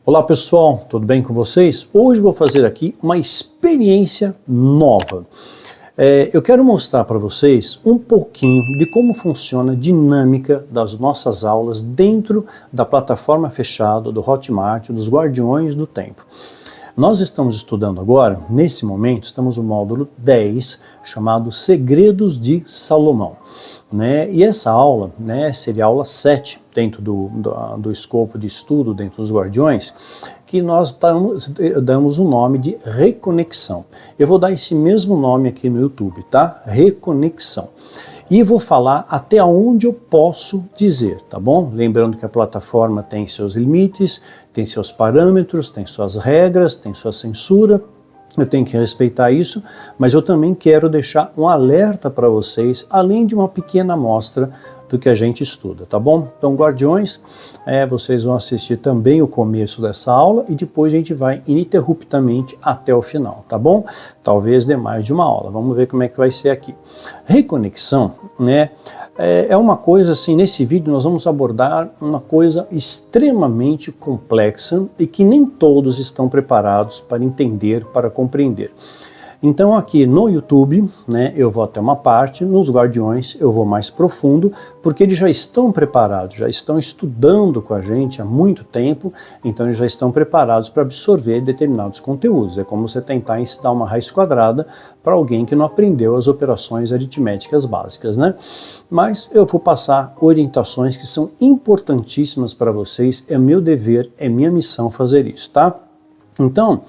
Olá pessoal, tudo bem com vocês? Hoje vou fazer aqui uma experiência nova. Eu quero mostrar para vocês um pouquinho de como funciona a dinâmica das nossas aulas dentro da plataforma fechada do Hotmart, dos Guardiões do Tempo. Nós estamos estudando agora, nesse momento, estamos no módulo 10, chamado Segredos de Salomão. E essa aula seria a aula 7, dentro do escopo de estudo, dentro dos Guardiões, que nós damos o nome de Reconexão. Eu vou dar esse mesmo nome aqui no YouTube, tá? Reconexão. E vou falar até onde eu posso dizer, tá bom? Lembrando que a plataforma tem seus limites, tem seus parâmetros, tem suas regras, tem sua censura. Eu tenho que respeitar isso, mas eu também quero deixar um alerta para vocês, além de uma pequena amostra do que a gente estuda, tá bom? Então, Guardiões, vocês vão assistir também o começo dessa aula e depois a gente vai ininterruptamente até o final, tá bom? Talvez dê mais de uma aula, vamos ver como é que vai ser aqui. Reconexão, é uma coisa assim, nesse vídeo nós vamos abordar uma coisa extremamente complexa e que nem todos estão preparados para entender, para compreender. Então aqui no YouTube, eu vou até uma parte, nos Guardiões eu vou mais profundo, porque eles já estão preparados, já estão estudando com a gente há muito tempo, então eles já estão preparados para absorver determinados conteúdos. É como você tentar ensinar uma raiz quadrada para alguém que não aprendeu as operações aritméticas básicas, Mas eu vou passar orientações que são importantíssimas para vocês, é meu dever, é minha missão fazer isso, tá? Então,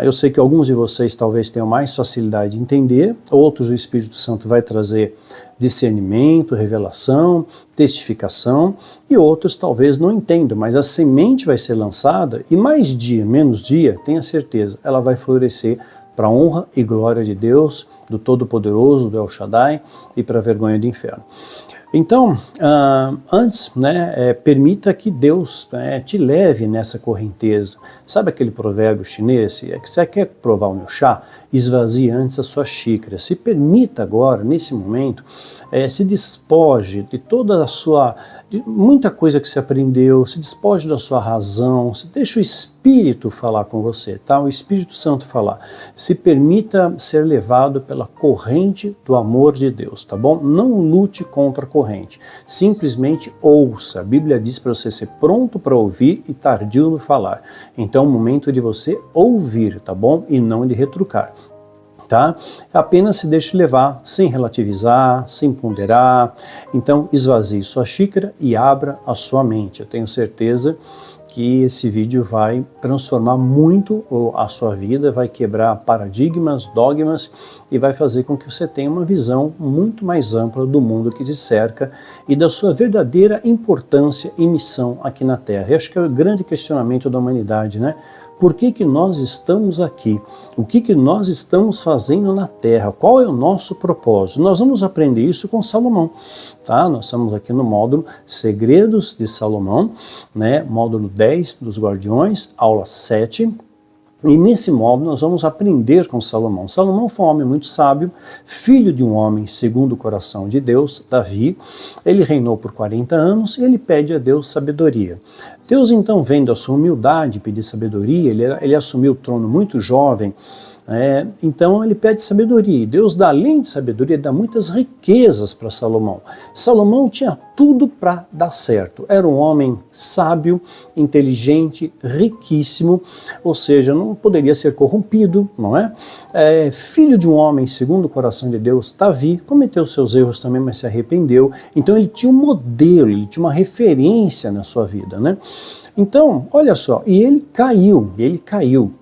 eu sei que alguns de vocês talvez tenham mais facilidade de entender, outros o Espírito Santo vai trazer discernimento, revelação, testificação, e outros talvez não entendam, mas a semente vai ser lançada e mais dia, menos dia, tenha certeza, ela vai florescer para a honra e glória de Deus, do Todo-Poderoso, do El Shaddai e para a vergonha do inferno. Então, antes, permita que Deus te leve nessa correnteza. Sabe aquele provérbio chinês? É que você quer provar o meu chá? Esvazie antes a sua xícara. Se permita agora, nesse momento, se despoje de toda a sua... de muita coisa que você aprendeu, se despoje da sua razão, deixa o Espírito falar com você, tá? O Espírito Santo falar. Se permita ser levado pela corrente do amor de Deus, tá bom? Não lute contra a corrente, simplesmente ouça. A Bíblia diz para você ser pronto para ouvir e tardio no falar. Então é o momento de você ouvir, tá bom? E não de retrucar. Tá? Apenas se deixe levar, sem relativizar, sem ponderar. Então esvazie sua xícara e abra a sua mente. Eu tenho certeza que esse vídeo vai transformar muito a sua vida, vai quebrar paradigmas, dogmas e vai fazer com que você tenha uma visão muito mais ampla do mundo que te cerca e da sua verdadeira importância e missão aqui na Terra. Eu acho que é o grande questionamento da humanidade, Por que nós estamos aqui? O que nós estamos fazendo na Terra? Qual é o nosso propósito? Nós vamos aprender isso com Salomão, tá? Nós estamos aqui no módulo Segredos de Salomão, módulo 10 dos Guardiões, aula 7. E nesse módulo nós vamos aprender com Salomão. Salomão foi um homem muito sábio, filho de um homem segundo o coração de Deus, Davi. Ele reinou por 40 anos e ele pede a Deus sabedoria. Deus então, vendo a sua humildade, pedir sabedoria, ele assumiu o trono muito jovem, então ele pede sabedoria. E Deus dá, além de sabedoria, dá muitas riquezas para Salomão. Salomão tinha tudo para dar certo. Era um homem sábio, inteligente, riquíssimo, ou seja, não poderia ser corrompido, não é? Filho de um homem segundo o coração de Deus, Davi, cometeu seus erros também, mas se arrependeu. Então ele tinha um modelo, ele tinha uma referência na sua vida, Então, olha só, e ele caiu.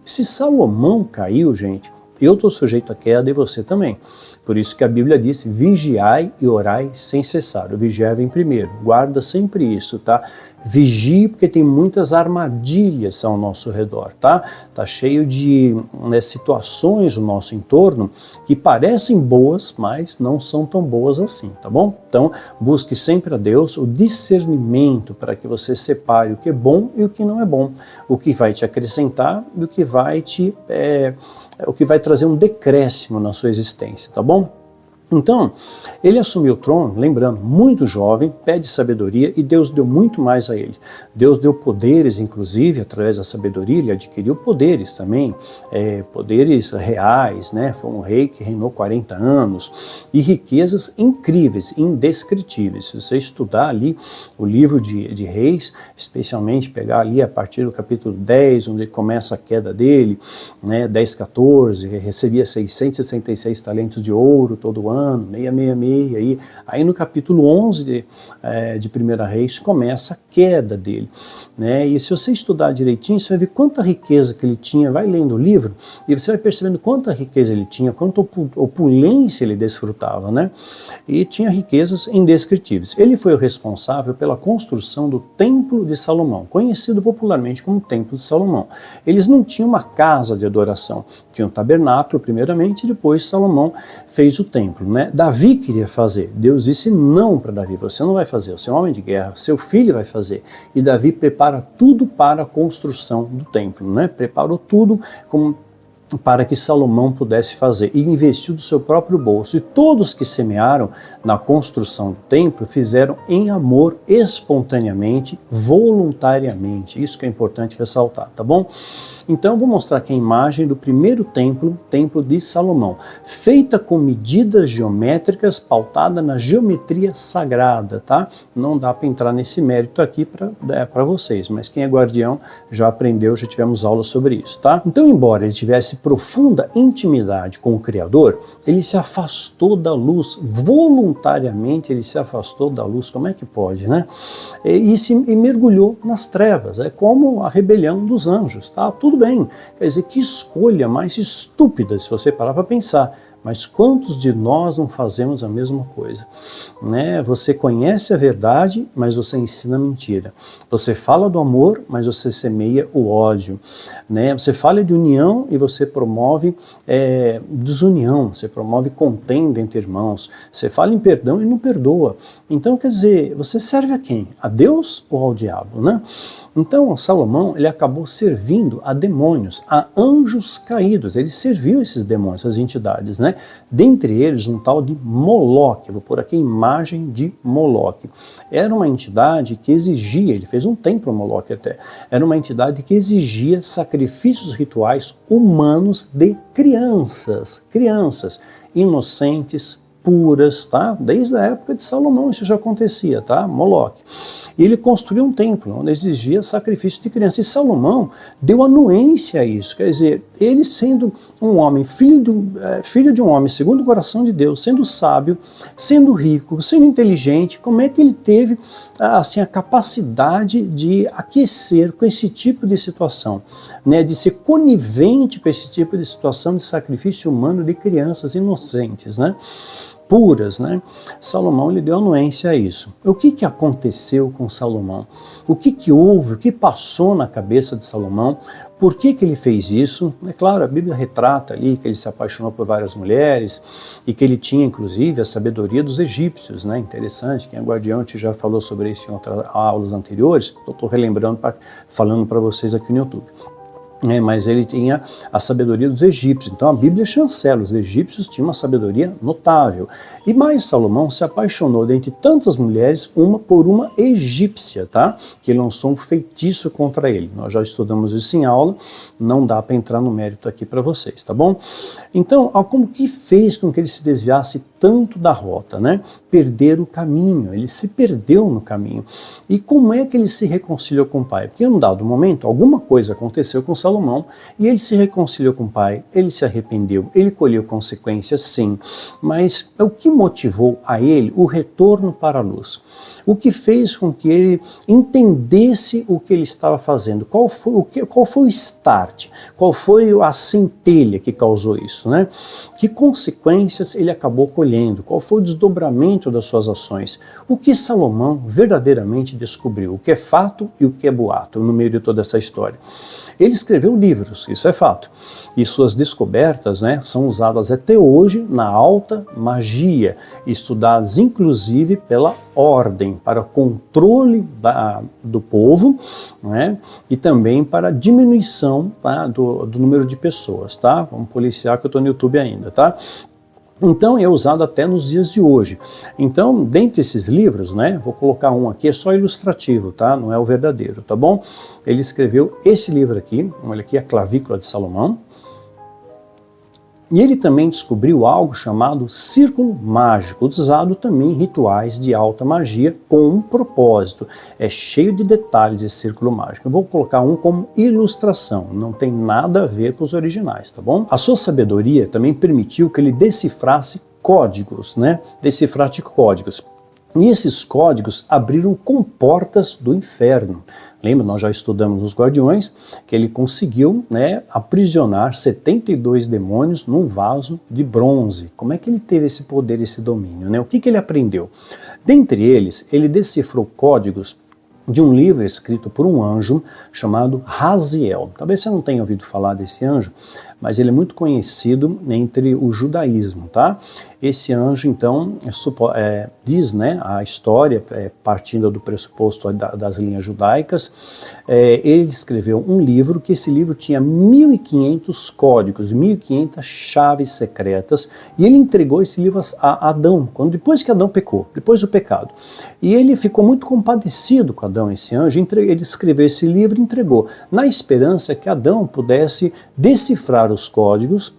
Se Salomão caiu, gente, eu estou sujeito à queda e você também. Por isso que a Bíblia diz, vigiai e orai sem cessar. O vigiar vem primeiro, guarda sempre isso, tá? Vigie, porque tem muitas armadilhas ao nosso redor, tá? Tá cheio de situações no nosso entorno que parecem boas, mas não são tão boas assim, tá bom? Então, busque sempre a Deus o discernimento para que você separe o que é bom e o que não é bom, o que vai te acrescentar e o que vai trazer um decréscimo na sua existência, tá bom? Então, ele assumiu o trono, lembrando, muito jovem, pede sabedoria e Deus deu muito mais a ele. Deus deu poderes, inclusive, através da sabedoria, ele adquiriu poderes também, poderes reais, né? Foi um rei que reinou 40 anos e riquezas incríveis, indescritíveis. Se você estudar ali o livro de Reis, especialmente pegar ali a partir do capítulo 10, onde começa a queda dele, né? 10, 14, recebia 666 talentos de ouro todo ano, 666, aí no capítulo 11 de 1 Reis começa a queda dele, né? E se você estudar direitinho, você vai ver quanta riqueza que ele tinha, vai lendo o livro, e você vai percebendo quanta riqueza ele tinha, quanta opulência ele desfrutava, né? E tinha riquezas indescritíveis. Ele foi o responsável pela construção do Templo de Salomão, conhecido popularmente como Templo de Salomão. Eles não tinham uma casa de adoração, tinham um tabernáculo primeiramente, e depois Salomão fez o templo, né? Davi queria fazer, Deus disse não para Davi, você não vai fazer, você é um homem de guerra, seu filho vai fazer. E Davi prepara tudo para a construção do templo, né? Preparou tudo para que Salomão pudesse fazer e investiu do seu próprio bolso. E todos que semearam na construção do templo fizeram em amor, espontaneamente, voluntariamente. Isso que é importante ressaltar, tá bom? Então eu vou mostrar aqui a imagem do primeiro templo, Templo de Salomão, feita com medidas geométricas, pautada na geometria sagrada, tá? Não dá para entrar nesse mérito aqui para vocês, mas quem é guardião já aprendeu, já tivemos aula sobre isso, tá? Então, embora ele tivesse profunda intimidade com o Criador, ele se afastou da luz, voluntariamente ele se afastou da luz, como é que pode, né? E mergulhou nas trevas, é como a rebelião dos anjos, tá? Tudo bem, quer dizer, que escolha mais estúpida, se você parar para pensar. Mas quantos de nós não fazemos a mesma coisa? Né? Você conhece a verdade, mas você ensina a mentira. Você fala do amor, mas você semeia o ódio. Né? Você fala de união e você promove desunião, você promove contenda entre irmãos. Você fala em perdão e não perdoa. Então, quer dizer, você serve a quem? A Deus ou ao diabo? Né? Então, Salomão, ele acabou servindo a demônios, a anjos caídos. Ele serviu esses demônios, essas entidades, né? Dentre eles, um tal de Moloque. Eu vou pôr aqui a imagem de Moloque. Era uma entidade que exigia, ele fez um templo a Moloque até, era uma entidade que exigia sacrifícios rituais humanos de crianças inocentes, puras, tá? Desde a época de Salomão isso já acontecia, tá? Moloque. E ele construiu um templo onde exigia sacrifício de criança. E Salomão deu anuência a isso. Quer dizer, ele sendo um homem, filho de um homem segundo o coração de Deus, sendo sábio, sendo rico, sendo inteligente, como é que ele teve assim, a capacidade de aquecer com esse tipo de situação, né? De ser conivente com esse tipo de situação de sacrifício humano de crianças inocentes, né? Puras, né? Salomão lhe deu anuência a isso. O que aconteceu com Salomão? O que houve? O que passou na cabeça de Salomão? Por que ele fez isso? É claro, a Bíblia retrata ali que ele se apaixonou por várias mulheres e que ele tinha, inclusive, a sabedoria dos egípcios, né? Interessante, quem é guardião já falou sobre isso em outras aulas anteriores, eu estou relembrando, falando para vocês aqui no YouTube. Mas ele tinha a sabedoria dos egípcios. Então a Bíblia chancela, os egípcios tinham uma sabedoria notável. E mais Salomão se apaixonou dentre tantas mulheres, por uma egípcia, tá? Que lançou um feitiço contra ele. Nós já estudamos isso em aula, não dá para entrar no mérito aqui para vocês, tá bom? Então, como que fez com que ele se desviasse tanto da rota, né? Perder o caminho, ele se perdeu no caminho. E como é que ele se reconciliou com o pai? Porque em um dado momento, alguma coisa aconteceu com Salomão e ele se reconciliou com o pai, ele se arrependeu, ele colheu consequências, sim, mas o que motivou a ele o retorno para a luz? O que fez com que ele entendesse o que ele estava fazendo? Qual foi o start? Qual foi a centelha que causou isso, né? Que consequências ele acabou colhendo? Qual foi o desdobramento das suas ações? O que Salomão verdadeiramente descobriu? O que é fato e o que é boato no meio de toda essa história? Ele escreveu livros, isso é fato. E suas descobertas, né, são usadas até hoje na alta magia, estudadas inclusive pela ordem, para controle do povo, né, e também para diminuição do número de pessoas, tá? Vamos policiar que eu estou no YouTube ainda, tá? Então é usado até nos dias de hoje. Então, dentre esses livros, né, vou colocar um aqui, é só ilustrativo, tá? Não é o verdadeiro, tá bom? Ele escreveu esse livro aqui, olha aqui, A Clavícula de Salomão. E ele também descobriu algo chamado círculo mágico, usado também em rituais de alta magia com um propósito. É cheio de detalhes esse círculo mágico. Eu vou colocar um como ilustração, não tem nada a ver com os originais, tá bom? A sua sabedoria também permitiu que ele decifrasse códigos, né? Decifrasse códigos. E esses códigos abriram comportas do inferno. Lembra, nós já estudamos os Guardiões, que ele conseguiu, né, aprisionar 72 demônios num vaso de bronze. Como é que ele teve esse poder, esse domínio, né? O que ele aprendeu? Dentre eles, ele decifrou códigos de um livro escrito por um anjo chamado Raziel. Talvez você não tenha ouvido falar desse anjo, mas ele é muito conhecido entre o judaísmo, tá? Esse anjo, então, diz, né, a história, partindo do pressuposto das linhas judaicas, ele escreveu um livro, que esse livro tinha 1.500 códigos, 1.500 chaves secretas, e ele entregou esse livro a Adão, depois que Adão pecou, depois do pecado. E ele ficou muito compadecido com Adão, esse anjo, ele escreveu esse livro e entregou, na esperança que Adão pudesse decifrar os códigos,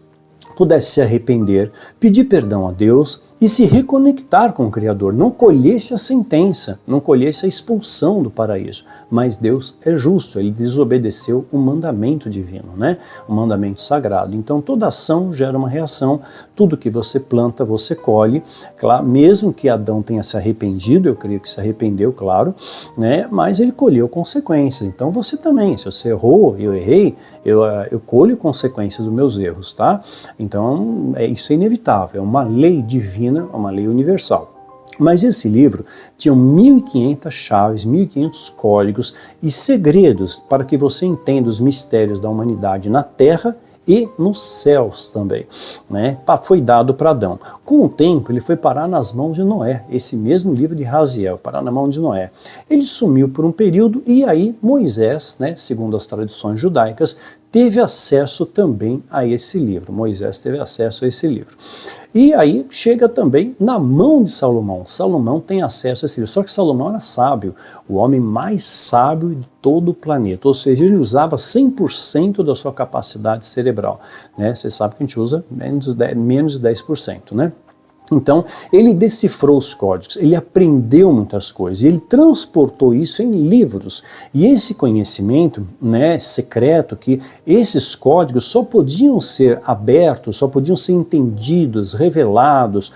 pudesse se arrepender, pedir perdão a Deus e se reconectar com o Criador, não colhesse a sentença, não colhesse a expulsão do paraíso. Mas Deus é justo, ele desobedeceu o mandamento divino, né? O mandamento sagrado. Então toda ação gera uma reação, tudo que você planta, você colhe, claro, mesmo que Adão tenha se arrependido, eu creio que se arrependeu, claro, né? Mas ele colheu consequências. Então você também, se você errou, eu errei, eu colho consequências dos meus erros, tá? Então isso é inevitável, é uma lei divina, uma lei universal. Mas esse livro tinha 1.500 chaves, 1.500 códigos e segredos para que você entenda os mistérios da humanidade na Terra e nos céus também, né? Foi dado para Adão. Com o tempo ele foi parar nas mãos de Noé, esse mesmo livro de Raziel, parar na mão de Noé. Ele sumiu por um período e aí Moisés, né, segundo as tradições judaicas, teve acesso também a esse livro. Moisés teve acesso a esse livro. E aí chega também na mão de Salomão. Salomão tem acesso a esse livro. Só que Salomão era sábio, o homem mais sábio de todo o planeta. Ou seja, ele usava 100% da sua capacidade cerebral, né? Você sabe que a gente usa menos de 10%, né? Então, ele decifrou os códigos, ele aprendeu muitas coisas, e ele transportou isso em livros. E esse conhecimento, né, secreto, que esses códigos só podiam ser abertos, só podiam ser entendidos, revelados,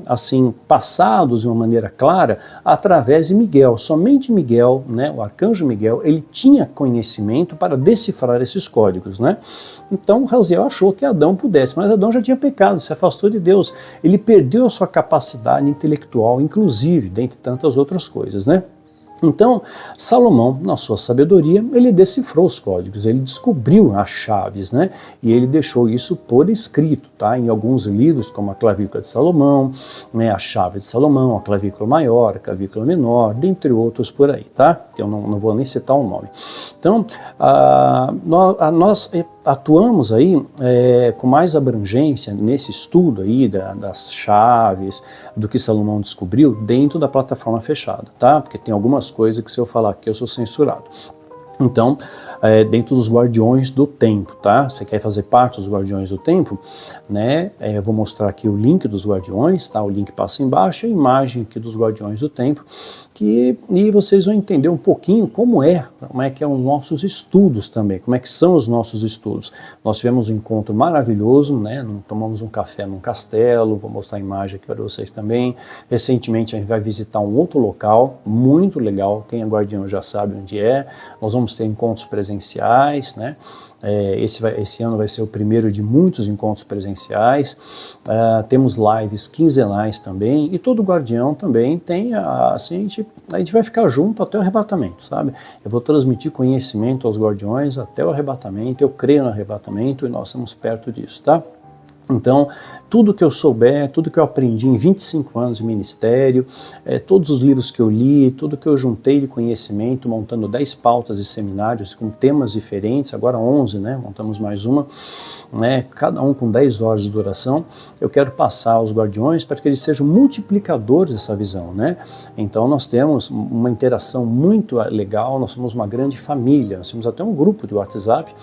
assim, passados de uma maneira clara, através de Miguel. Somente Miguel, né, o arcanjo Miguel, ele tinha conhecimento para decifrar esses códigos, né? Então, Raziel achou que Adão pudesse, mas Adão já tinha pecado, se afastou de Deus. Ele perdeu a sua capacidade intelectual, inclusive, dentre tantas outras coisas, né? Então, Salomão, na sua sabedoria, ele decifrou os códigos, ele descobriu as chaves, né? E ele deixou isso por escrito, tá? Em alguns livros, como a Clavícula de Salomão, né? A Chave de Salomão, a Clavícula Maior, a Clavícula Menor, dentre outros por aí, tá? Eu não vou nem citar o nome. Então, nós atuamos aí com mais abrangência nesse estudo aí das chaves, do que Salomão descobriu dentro da plataforma fechada, tá? Porque tem algumas coisas que se eu falar aqui eu sou censurado. Então, dentro dos Guardiões do Tempo, tá? Você quer fazer parte dos Guardiões do Tempo, né? Eu vou mostrar aqui o link dos Guardiões, tá? O link passa embaixo, a imagem aqui dos Guardiões do Tempo, e vocês vão entender um pouquinho como é que são os nossos estudos também, como é que são os nossos estudos. Nós tivemos um encontro maravilhoso, né? Tomamos um café num castelo, vou mostrar a imagem aqui para vocês também. Recentemente a gente vai visitar um outro local, muito legal, quem é guardião já sabe onde é. Nós vamos ter encontros presenciais, né? Esse ano vai ser o primeiro de muitos encontros presenciais. Temos lives quinzenais também, e todo guardião também tem, assim, a gente vai ficar junto até o arrebatamento, sabe? Eu vou transmitir conhecimento aos guardiões até o arrebatamento, eu creio no arrebatamento e nós estamos perto disso, tá? Então, tudo que eu souber, tudo que eu aprendi em 25 anos de ministério, todos os livros que eu li, tudo que eu juntei de conhecimento, montando 10 pautas de seminários com temas diferentes, agora 11, né? Montamos mais uma, né? Cada um com 10 horas de duração. Eu quero passar aos guardiões para que eles sejam multiplicadores dessa visão, né? Então, nós temos uma interação muito legal, nós somos uma grande família, nós temos até um grupo de WhatsApp,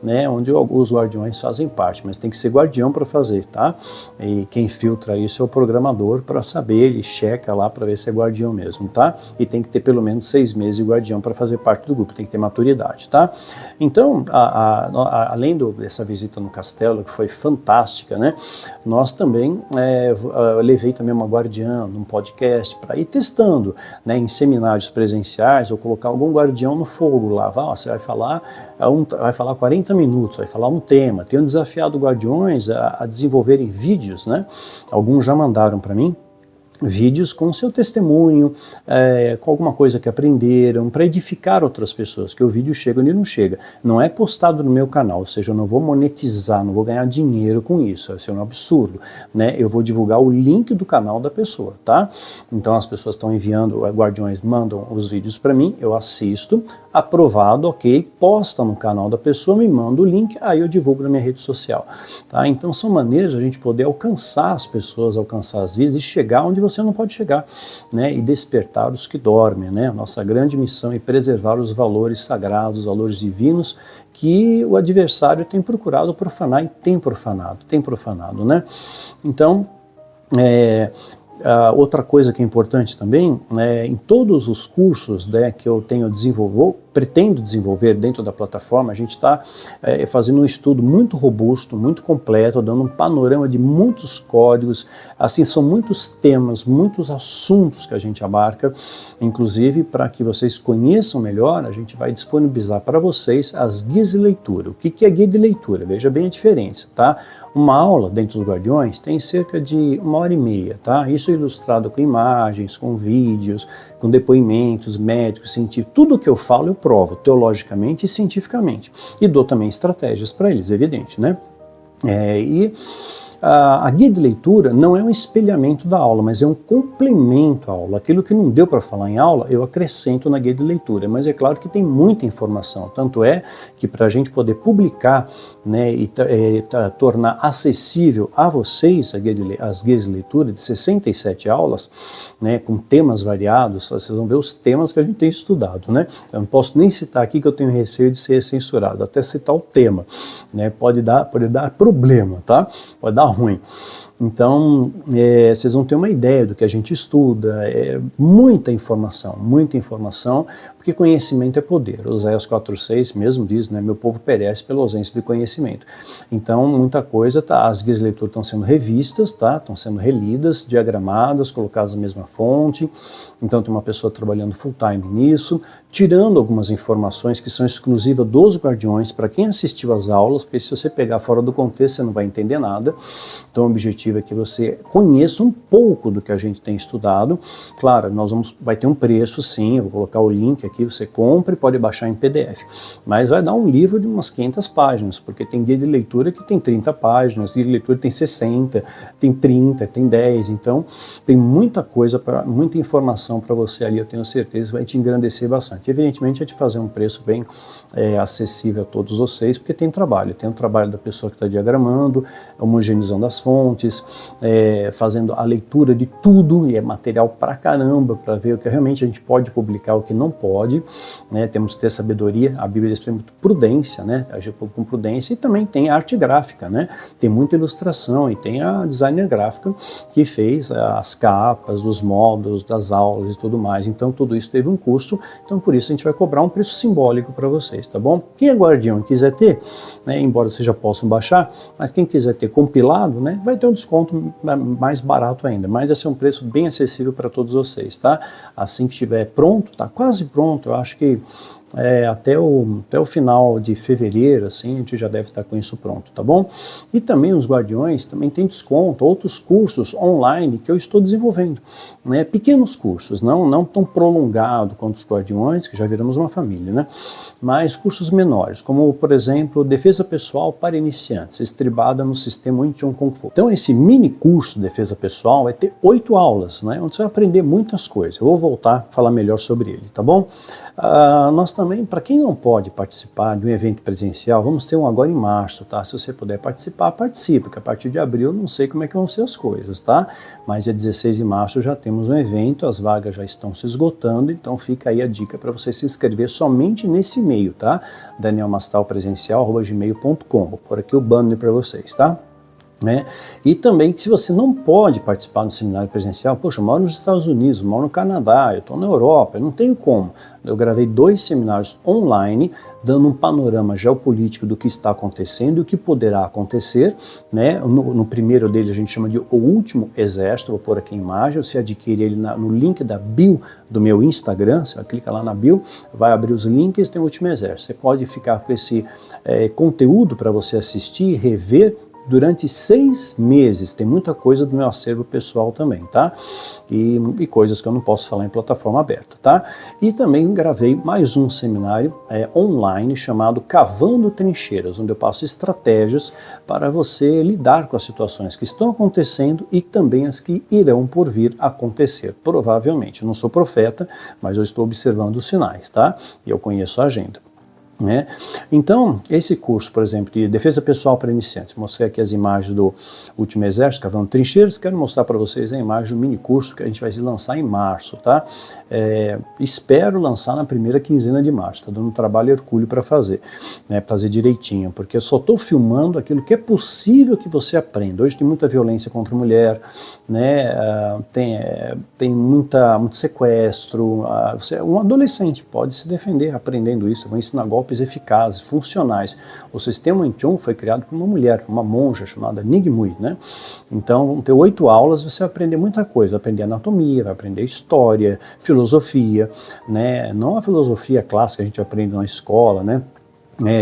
né? Onde os guardiões fazem parte, mas tem que ser guardião para fazer, tá? E quem filtra isso é o programador para saber, ele checa lá para ver se é guardião mesmo, tá? E tem que ter pelo menos 6 meses de guardião para fazer parte do grupo, tem que ter maturidade, tá? Então, além dessa visita no castelo, que foi fantástica, né? Nós também, eu levei também uma guardiã num podcast para ir testando, né? Em seminários presenciais, ou colocar algum guardião no fogo lá, você vai falar 40 minutos, vai falar um tema. Tenho desafiado guardiões a desenvolverem vídeos, né? Alguns já mandaram para mim vídeos com seu testemunho, com alguma coisa que aprenderam, para edificar outras pessoas, que o vídeo chega onde não chega. Não é postado no meu canal, ou seja, eu não vou monetizar, não vou ganhar dinheiro com isso, isso é um absurdo, né? Eu vou divulgar o link do canal da pessoa, tá? Então as pessoas estão enviando, guardiões mandam os vídeos para mim, eu assisto, aprovado, ok, posta no canal da pessoa, me manda o link, aí eu divulgo na minha rede social, tá? Então são maneiras de a gente poder alcançar as pessoas, alcançar as vidas e chegar onde você não pode chegar, né? E despertar os que dormem, né? Nossa grande missão é preservar os valores sagrados, os valores divinos que o adversário tem procurado profanar e tem profanado, né? Então, outra coisa que é importante também, em todos os cursos, né, que eu pretendo desenvolver dentro da plataforma, a gente está fazendo um estudo muito robusto, muito completo, dando um panorama de muitos códigos, assim, são muitos temas, muitos assuntos que a gente abarca, inclusive para que vocês conheçam melhor, a gente vai disponibilizar para vocês as guias de leitura. O que é guia de leitura? Veja bem a diferença, tá? Uma aula dentro dos guardiões tem cerca de 1h30, tá? Isso é ilustrado com imagens, com vídeos, com depoimentos médicos, científicos, tudo que eu falo eu provo, teologicamente e cientificamente. E dou também estratégias para eles, evidente, né? A guia de leitura não é um espelhamento da aula, mas é um complemento à aula. Aquilo que não deu para falar em aula, eu acrescento na guia de leitura. Mas é claro que tem muita informação. Tanto é que para a gente poder publicar, né, e tornar acessível a vocês as guias de leitura de 67 aulas, né, com temas variados, vocês vão ver os temas que a gente tem estudado, né? Eu não posso nem citar aqui que eu tenho receio de ser censurado, até citar o tema, né? Pode dar problema, tá? Pode dar ruim. Então, vocês vão ter uma ideia do que a gente estuda, muita informação, porque conhecimento é poder. Oséias 4,6 mesmo diz, né, meu povo perece pela ausência de conhecimento. Então, muita coisa, as guias de leitura estão sendo revistas, tá? Estão sendo relidas, diagramadas, colocadas na mesma fonte. Então, tem uma pessoa trabalhando full time nisso, tirando algumas informações que são exclusivas dos guardiões, para quem assistiu às aulas, porque se você pegar fora do contexto, você não vai entender nada. Então, o objetivo é que você conheça um pouco do que a gente tem estudado. Claro, vai ter um preço, sim, eu vou colocar o link aqui, você compra e pode baixar em PDF. Mas vai dar um livro de umas 500 páginas, porque tem guia de leitura que tem 30 páginas, guia de leitura tem 60, tem 30, tem 10, então tem muita coisa, muita informação para você ali, eu tenho certeza, vai te engrandecer bastante. Evidentemente, é te fazer um preço bem acessível a todos vocês, porque tem o trabalho da pessoa que está diagramando, homogeneizando as fontes, fazendo a leitura de tudo, e é material pra caramba, para ver o que realmente a gente pode publicar, o que não pode, né? Temos que ter sabedoria, a Bíblia diz muito prudência, né? Agir com prudência, e também tem a arte gráfica, né? Tem muita ilustração, e tem a designer gráfica que fez as capas, os módulos das aulas e tudo mais. Então tudo isso teve um custo, então por isso a gente vai cobrar um preço simbólico para vocês, tá bom? Quem é guardião e quiser ter, né, embora vocês já possam baixar, mas quem quiser ter compilado, né, vai ter um desconto mais barato ainda, mas esse é um preço bem acessível para todos vocês, tá? Assim que estiver pronto, tá quase pronto, eu acho que até o final de fevereiro, assim, a gente já deve estar com isso pronto, tá bom? E também os Guardiões também tem desconto, outros cursos online que eu estou desenvolvendo, né? Pequenos cursos, não tão prolongado quanto os Guardiões, que já viramos uma família, né? Mas cursos menores, como, por exemplo, Defesa Pessoal para Iniciantes, estribada no sistema Wing Chun Kung Fu. Então, esse mini curso de Defesa Pessoal vai ter 8 aulas, né? Onde você vai aprender muitas coisas. Eu vou voltar a falar melhor sobre ele, tá bom? Nós também, para quem não pode participar de um evento presencial, vamos ter um agora em março, tá? Se você puder participar, participe, porque a partir de abril eu não sei como é que vão ser as coisas, tá? Mas é 16 de março já temos um evento, as vagas já estão se esgotando, então fica aí a dica para você se inscrever somente nesse e-mail, tá? danielmastalpresencial@gmail.com. Vou pôr aqui o banner para vocês, tá? Né? E também que se você não pode participar do seminário presencial, poxa, eu moro nos Estados Unidos, eu moro no Canadá, eu estou na Europa, eu não tenho como. Eu gravei 2 seminários online, dando um panorama geopolítico do que está acontecendo e o que poderá acontecer, né? No primeiro dele a gente chama de O Último Exército, vou pôr aqui a imagem, você adquire ele no link da bio do meu Instagram, você vai clicar lá na bio, vai abrir os links, tem o Último Exército. Você pode ficar com esse conteúdo para você assistir, rever, durante 6 meses, tem muita coisa do meu acervo pessoal também, tá? E coisas que eu não posso falar em plataforma aberta, tá? E também gravei mais um seminário online chamado Cavando Trincheiras, onde eu passo estratégias para você lidar com as situações que estão acontecendo e também as que irão por vir acontecer, provavelmente. Eu não sou profeta, mas eu estou observando os sinais, tá? E eu conheço a agenda. Né? Então, esse curso, por exemplo, de Defesa Pessoal para Iniciantes, mostrei aqui as imagens do Último Exército, Cavando Trincheiras, quero mostrar para vocês a imagem do mini curso que a gente vai lançar em março, tá? Espero lançar na primeira quinzena de março, tá dando um trabalho hercúleo para fazer, né? Fazer direitinho, porque eu só estou filmando aquilo que é possível que você aprenda. Hoje tem muita violência contra a mulher, né? Tem muito sequestro, um adolescente pode se defender aprendendo isso, eu vou ensinar golpes eficazes, funcionais. O sistema Wing Chun foi criado por uma mulher, uma monja chamada Ning Mui, né? Então vão ter 8 aulas, você vai aprender muita coisa, vai aprender anatomia, vai aprender história, filosofia, né? Não a filosofia clássica que a gente aprende na escola, né?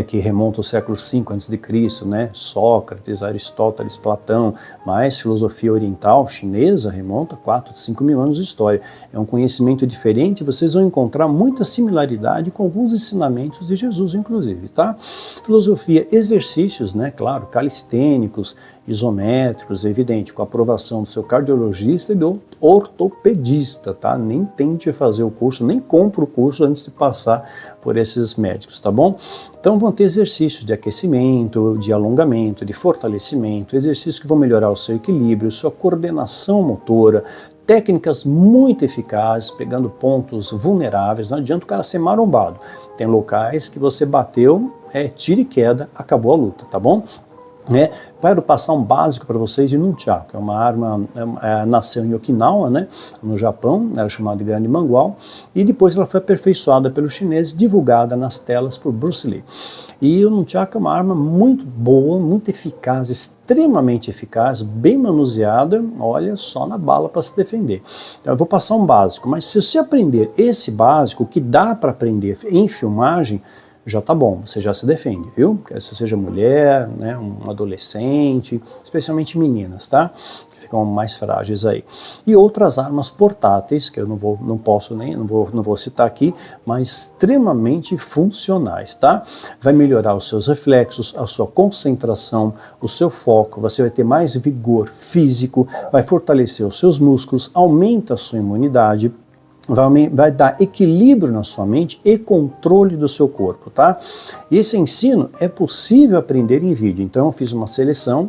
Que remonta ao século V a.C., né? Sócrates, Aristóteles, Platão, mas filosofia oriental chinesa remonta a 4, 5 mil anos de história. É um conhecimento diferente, vocês vão encontrar muita similaridade com alguns ensinamentos de Jesus, inclusive, tá? Filosofia, exercícios, né? Claro, calistênicos, isométricos, é evidente, com a aprovação do seu cardiologista e do ortopedista, tá? Nem tente fazer o curso, nem compre o curso antes de passar por esses médicos, tá bom? Então vão ter exercícios de aquecimento, de alongamento, de fortalecimento, exercícios que vão melhorar o seu equilíbrio, sua coordenação motora, técnicas muito eficazes, pegando pontos vulneráveis. Não adianta o cara ser marombado. Tem locais que você bateu, tiro e queda, acabou a luta, tá bom? Quero passar um básico para vocês de Nunchaku, que é uma arma, nasceu em Okinawa, né, no Japão, era chamada de Grande Mangual, e depois ela foi aperfeiçoada pelos chineses, divulgada nas telas por Bruce Lee. E o Nunchaku é uma arma muito boa, muito eficaz, extremamente eficaz, bem manuseada, olha, só na bala para se defender. Então, eu vou passar um básico, mas se você aprender esse básico, o que dá para aprender em filmagem, já tá bom, você já se defende, viu? Quer seja mulher, né, um adolescente, especialmente meninas, tá? Que ficam mais frágeis aí. E outras armas portáteis, que eu não vou citar aqui, mas extremamente funcionais, tá? Vai melhorar os seus reflexos, a sua concentração, o seu foco, você vai ter mais vigor físico, vai fortalecer os seus músculos, aumenta a sua imunidade, vai dar equilíbrio na sua mente e controle do seu corpo, tá? Esse ensino é possível aprender em vídeo, então eu fiz uma seleção,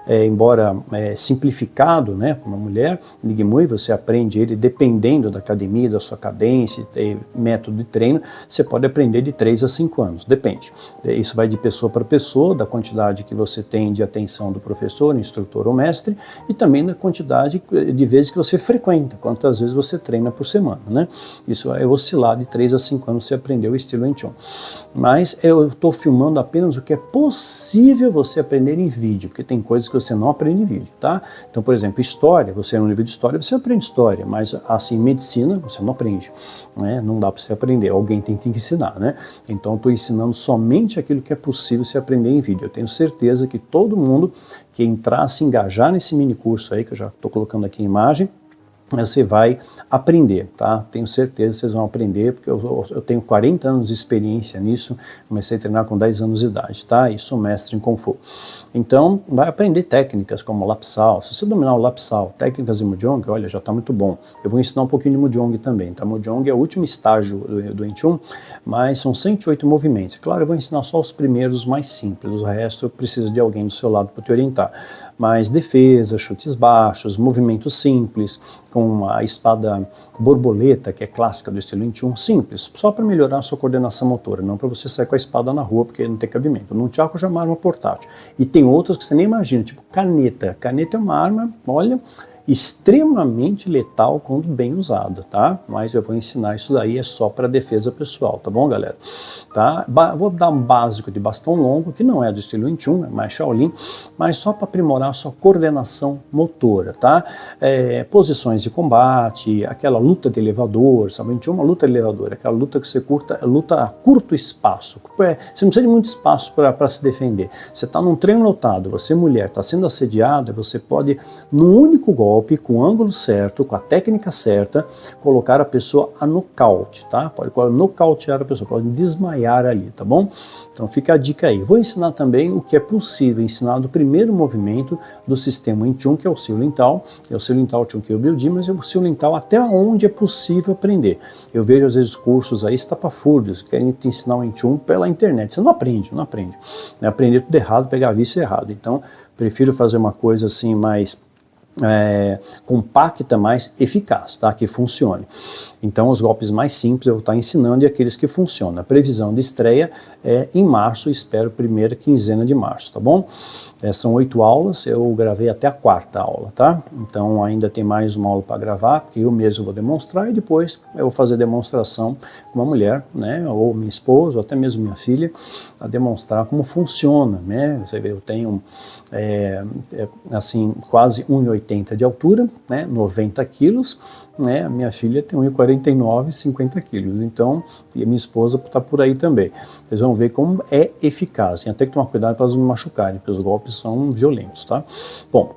embora simplificado, né, para uma mulher, Ning Mui, você aprende ele dependendo da academia, da sua cadência, método de treino, você pode aprender de 3 a 5 anos, depende. Isso vai de pessoa para pessoa, da quantidade que você tem de atenção do professor, instrutor ou mestre, e também da quantidade de vezes que você frequenta, quantas vezes você treina treina por semana, né? Isso vai oscilar de 3 a 5 anos você aprender o estilo Wing Chun. Mas eu estou filmando apenas o que é possível você aprender em vídeo, porque tem coisas que você não aprende em vídeo, tá? Então, por exemplo, história, você no nível de história, você aprende história, mas assim, medicina, você não aprende, né? Não dá para você aprender, alguém tem que ensinar, né? Então, eu estou ensinando somente aquilo que é possível você aprender em vídeo. Eu tenho certeza que todo mundo que entrar, se engajar nesse mini curso aí, que eu já estou colocando aqui a imagem, você vai aprender, tá? Tenho certeza que vocês vão aprender, porque eu tenho 40 anos de experiência nisso, comecei a treinar com 10 anos de idade, tá? E sou mestre em Kung Fu. Então, vai aprender técnicas como Lapsal. Se você dominar o Lapsal, técnicas de Mujong, olha, já está muito bom. Eu vou ensinar um pouquinho de Mujong também, tá? Mujong é o último estágio do Wing Chun, mas são 108 movimentos. Claro, eu vou ensinar só os primeiros mais simples, o resto eu preciso de alguém do seu lado para te orientar. Mas defesa, chutes baixos, movimentos simples, com a espada borboleta, que é clássica do estilo Wing Chun, simples, só para melhorar a sua coordenação motora, não para você sair com a espada na rua, porque não tem cabimento. Num Chaco já é uma arma portátil. E tem outras que você nem imagina, tipo caneta. Caneta é uma arma, olha, extremamente letal quando bem usada, tá? Mas eu vou ensinar isso daí, é só para defesa pessoal, tá bom, galera? Tá? Vou dar um básico de bastão longo, que não é do estilo Wing Chun, é mais Shaolin, mas só para aprimorar a sua coordenação motora, tá? Posições de combate, aquela luta de elevador, sabe? Wing Chun é uma luta de elevador, aquela luta que você luta a curto espaço. Você não precisa de muito espaço para se defender. Você está num treino lotado, você mulher, está sendo assediada, você pode, num único golpe, com o ângulo certo, com a técnica certa, colocar a pessoa a nocaute, tá? Pode nocautear a pessoa, pode desmaiar ali, tá bom? Então fica a dica aí. Vou ensinar também o que é possível ensinar do primeiro movimento do sistema Wing Chun, que é o Siu Lin Tao, é o Siu Lin Tao Chun Kyo Biu Di, mas é o Siu Lin Tao até onde é possível aprender. Eu vejo às vezes cursos aí estapafúrdios, que querem te ensinar o Wing Chun pela internet. Você não aprende, não aprende. É aprender tudo errado, pegar vício errado. Então, prefiro fazer uma coisa assim mais compacta, mais eficaz, tá? Que funcione. Então, os golpes mais simples eu vou estar ensinando e aqueles que funcionam. A previsão de estreia é em março, espero primeira quinzena de março, tá bom? São 8 aulas, eu gravei até a 4ª aula, tá? Então, ainda tem mais uma aula para gravar, porque eu mesmo vou demonstrar e depois eu vou fazer demonstração com uma mulher, né? Ou minha esposa, ou até mesmo minha filha, a demonstrar como funciona, né? Você vê, eu tenho, assim, quase 1,80 de altura, né, 90 quilos, né, a minha filha tem 1,49, 50 quilos, então, e a minha esposa está por aí também. Vocês vão ver como é eficaz, tem até que tomar cuidado para elas não me machucarem, porque os golpes são violentos, tá? Bom,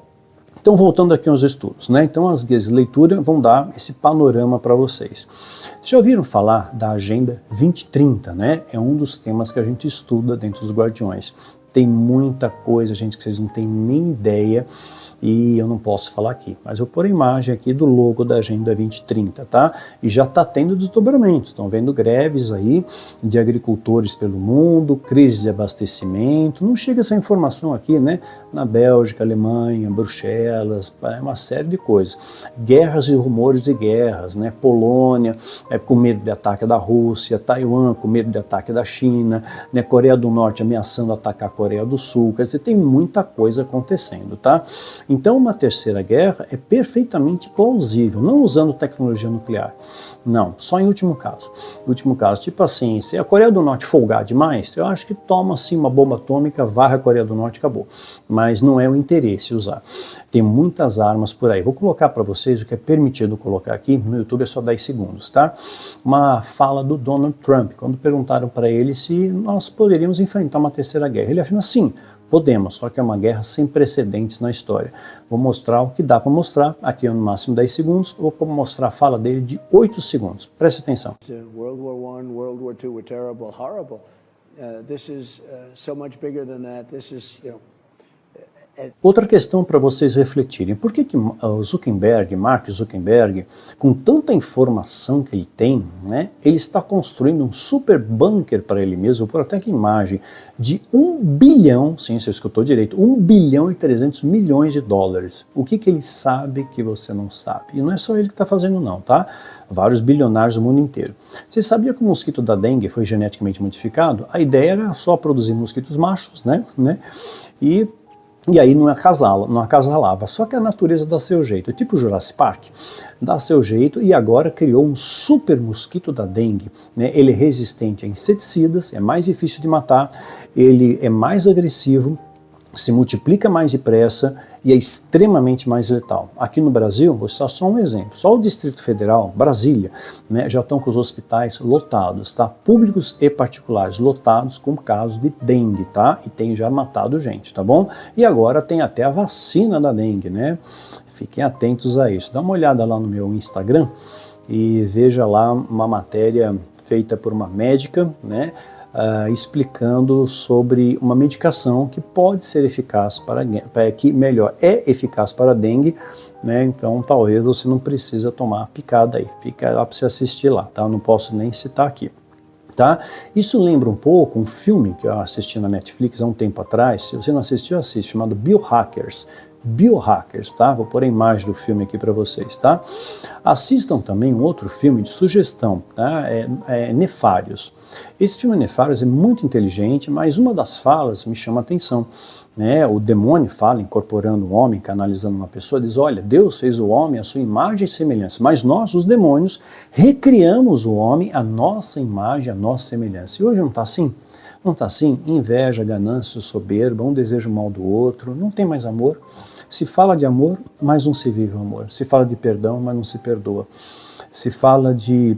então voltando aqui aos estudos, né, então as guias de leitura vão dar esse panorama para vocês. Vocês já ouviram falar da Agenda 2030, né? É um dos temas que a gente estuda dentro dos Guardiões. Tem muita coisa, gente, que vocês não têm nem ideia e eu não posso falar aqui. Mas eu vou pôr a imagem aqui do logo da Agenda 2030, tá? E já está tendo desdobramentos, estão vendo greves aí de agricultores pelo mundo, crise de abastecimento, não chega essa informação aqui, né? Na Bélgica, Alemanha, Bruxelas, é uma série de coisas. Guerras e rumores de guerras, né? Polônia com medo de ataque da Rússia, Taiwan com medo de ataque da China, né? Coreia do Norte ameaçando atacar a Coreia do Sul, quer dizer, tem muita coisa acontecendo, tá? Então uma terceira guerra é perfeitamente plausível, não usando tecnologia nuclear, não, só em último caso. Último caso, tipo assim, se a Coreia do Norte folgar demais, eu acho que toma assim uma bomba atômica, varre a Coreia do Norte e acabou. Mas não é o interesse usar. Tem muitas armas por aí. Vou colocar para vocês o que é permitido colocar aqui, no YouTube é só 10 segundos, tá? Uma fala do Donald Trump, quando perguntaram para ele se nós poderíamos enfrentar uma terceira guerra. Ele afirma sim, podemos, só que é uma guerra sem precedentes na história. Vou mostrar o que dá para mostrar, aqui no máximo 10 segundos, vou mostrar a fala dele de 8 segundos. Preste atenção. World War I, World War II were terrible, horrible. This is so much bigger than that. This is, Outra questão para vocês refletirem, por que o Zuckerberg, Mark Zuckerberg, com tanta informação que ele tem, né, ele está construindo um super bunker para ele mesmo, por até que imagem, de 1 bilhão, sim, você escutou direito, 1 bilhão e 300 milhões de dólares. O que ele sabe que você não sabe? E não é só ele que está fazendo não, tá? Vários bilionários do mundo inteiro. Você sabia que o mosquito da dengue foi geneticamente modificado? A ideia era só produzir mosquitos machos, né? E E aí não acasalava, só que a natureza dá seu jeito, tipo Jurassic Park, dá seu jeito e agora criou um super mosquito da dengue, né? Ele é resistente a inseticidas, é mais difícil de matar, ele é mais agressivo, se multiplica mais depressa e é extremamente mais letal. Aqui no Brasil, vou citar só um exemplo, só o Distrito Federal, Brasília, né, já estão com os hospitais lotados, tá? Públicos e particulares lotados com casos de dengue, tá? E tem já matado gente, tá bom? E agora tem até a vacina da dengue, né? Fiquem atentos a isso. Dá uma olhada lá no meu Instagram e veja lá uma matéria feita por uma médica, né? Explicando sobre uma medicação que pode ser eficaz que melhor é eficaz para a dengue, né? Então talvez você não precisa tomar a picada aí, fica lá para você assistir lá, tá? Eu não posso nem citar aqui. Tá? Isso lembra um pouco um filme que eu assisti na Netflix há um tempo atrás, se você não assistiu, assiste, chamado Biohackers. Biohackers, tá? Vou pôr a imagem do filme aqui para vocês, tá? Assistam também um outro filme de sugestão, tá? Nefários. Esse filme Nefários é muito inteligente, mas uma das falas me chama a atenção, né? O demônio fala, incorporando um homem, canalizando uma pessoa, diz, olha, Deus fez o homem à sua imagem e semelhança, mas nós, os demônios, recriamos o homem à nossa imagem, à nossa semelhança. E hoje não está assim? Não está assim? Inveja, ganância, soberba, um deseja o mal do outro, não tem mais amor. Se fala de amor, mas não se vive o amor. Se fala de perdão, mas não se perdoa. Se fala de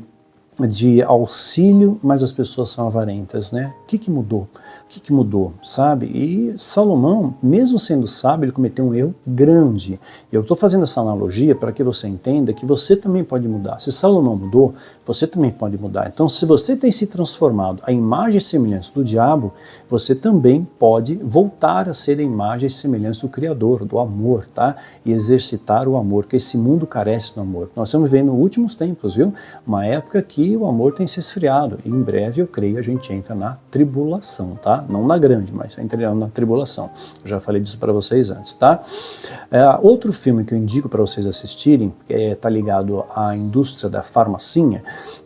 auxílio, mas as pessoas são avarentas, né? O que mudou? O que mudou, sabe? E Salomão, mesmo sendo sábio, ele cometeu um erro grande. Eu estou fazendo essa analogia para que você entenda que você também pode mudar. Se Salomão mudou, você também pode mudar. Então, se você tem se transformado à imagem e semelhança do diabo, você também pode voltar a ser a imagem e semelhança do Criador, do amor, tá? E exercitar o amor, que esse mundo carece do amor. Nós estamos vivendo últimos tempos, viu? Uma época que o amor tem se esfriado. E em breve, eu creio, a gente entra na tribulação, tá? Não na grande, mas entra na tribulação. Eu já falei disso para vocês antes, tá? Outro filme que eu indico para vocês assistirem, que está ligado à indústria da farmacinha,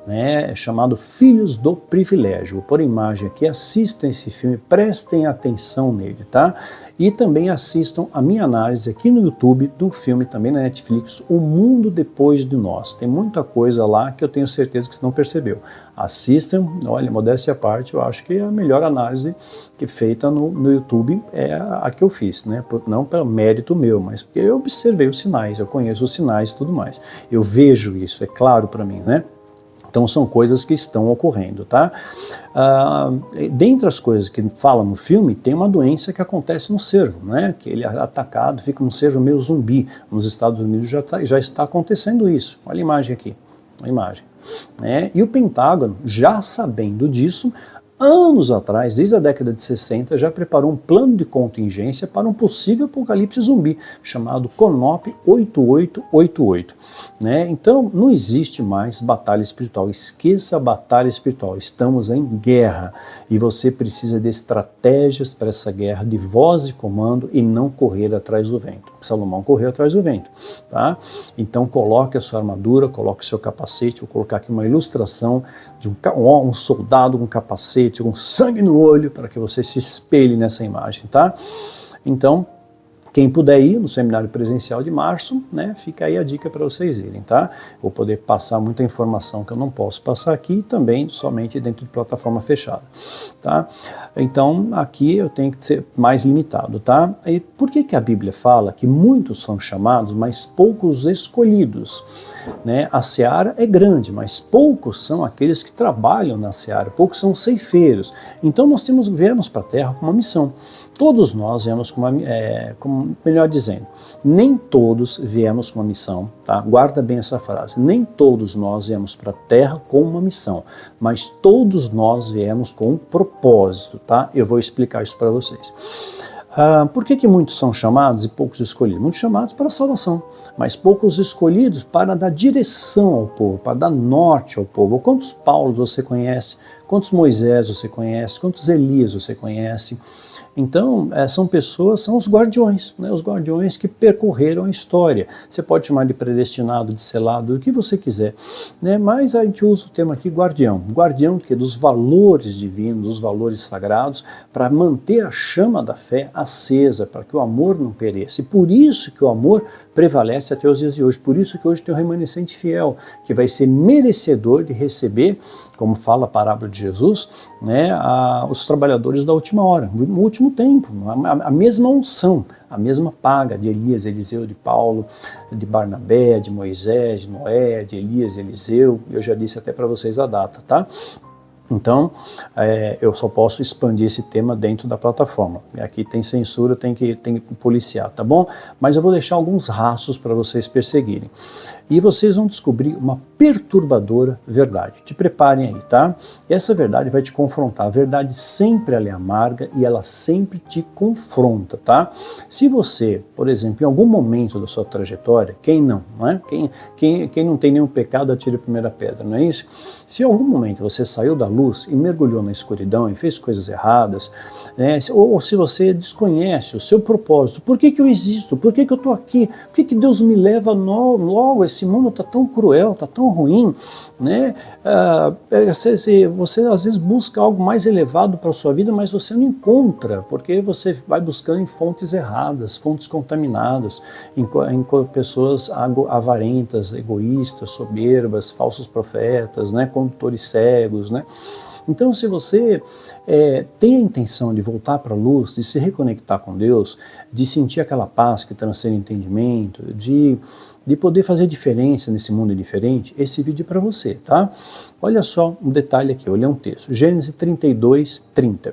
né, é chamado Filhos do Privilégio. Vou pôr a imagem aqui, assistam esse filme, prestem atenção nele, tá? E também assistam a minha análise aqui no YouTube do filme, também na Netflix, O Mundo Depois de Nós. Tem muita coisa lá que eu tenho certeza que você não percebeu. Assistam, olha, modéstia à parte, eu acho que a melhor análise que feita no YouTube é a que eu fiz, né? Não pelo mérito meu, mas porque eu observei os sinais, eu conheço os sinais e tudo mais. Eu vejo isso, é claro para mim, né? Então são coisas que estão ocorrendo, tá? Dentre as coisas que falam no filme, tem uma doença que acontece no cervo, né? Que ele é atacado, fica um cervo meio zumbi. Nos Estados Unidos já está acontecendo isso. Olha a imagem aqui, a imagem. E o Pentágono, já sabendo disso, anos atrás, desde a década de 60, já preparou um plano de contingência para um possível apocalipse zumbi, chamado CONOP 8888. Né? Então, não existe mais batalha espiritual. Esqueça a batalha espiritual. Estamos em guerra e você precisa de estratégias para essa guerra, de voz de comando e não correr atrás do vento. Salomão correu atrás do vento. Tá? Então, coloque a sua armadura, coloque o seu capacete. Vou colocar aqui uma ilustração de um soldado com capacete, com sangue no olho, para que você se espelhe nessa imagem, tá? Então, quem puder ir no seminário presencial de março, né, fica aí a dica para vocês irem, tá? Vou poder passar muita informação que eu não posso passar aqui, também somente dentro de plataforma fechada, tá? Então, aqui eu tenho que ser mais limitado, tá? E por que a Bíblia fala que muitos são chamados, mas poucos escolhidos, né? A seara é grande, mas poucos são aqueles que trabalham na seara, poucos são ceifeiros. Então, nós viemos para a Terra com uma missão. Todos nós viemos com melhor dizendo, nem todos viemos com uma missão, tá? Guarda bem essa frase, nem todos nós viemos para a Terra com uma missão, mas todos nós viemos com um propósito, tá? Eu vou explicar isso para vocês. Por que muitos são chamados e poucos escolhidos? Muitos chamados para a salvação, mas poucos escolhidos para dar direção ao povo, para dar norte ao povo. Quantos Paulos você conhece? Quantos Moisés você conhece? Quantos Elias você conhece? Então, são pessoas, são os guardiões, né? Os guardiões que percorreram a história. Você pode chamar de predestinado, de selado, o que você quiser, né? Mas a gente usa o termo aqui guardião. Guardião que dos valores divinos, dos valores sagrados, para manter a chama da fé acesa, para que o amor não pereça. E por isso que o amor prevalece até os dias de hoje. Por isso que hoje tem o remanescente fiel, que vai ser merecedor de receber, como fala a parábola de Jesus, né, os trabalhadores da última hora, no último tempo, a mesma unção, a mesma paga de Elias, Eliseu, de Paulo, de Barnabé, de Moisés, de Noé, de Elias, Eliseu. Eu já disse até para vocês a data, tá? Então, eu só posso expandir esse tema dentro da plataforma. Aqui tem censura, tem que policiar, tá bom? Mas eu vou deixar alguns rastros para vocês perseguirem. E vocês vão descobrir uma perturbadora verdade. Te preparem aí, tá? Essa verdade vai te confrontar. A verdade sempre ela é amarga e ela sempre te confronta, tá? Se você, por exemplo, em algum momento da sua trajetória, quem não é? Quem não tem nenhum pecado, atire a primeira pedra, não é isso? Se em algum momento você saiu da luz e mergulhou na escuridão e fez coisas erradas, né? ou se você desconhece o seu propósito, por que eu existo? Por que eu estou aqui? Por que Deus me leva logo? Esse mundo está tão cruel, está tão ruim, né? Você às vezes busca algo mais elevado para a sua vida, mas você não encontra, porque você vai buscando em fontes erradas, fontes contaminadas, em pessoas avarentas, egoístas, soberbas, falsos profetas, né? Condutores cegos, né? Então, se você tem a intenção de voltar para a luz, de se reconectar com Deus, de sentir aquela paz que transcende entendimento, de poder fazer diferença nesse mundo indiferente, esse vídeo é para você, tá? Olha só um detalhe aqui, eu li um texto, Gênesis 32, 30.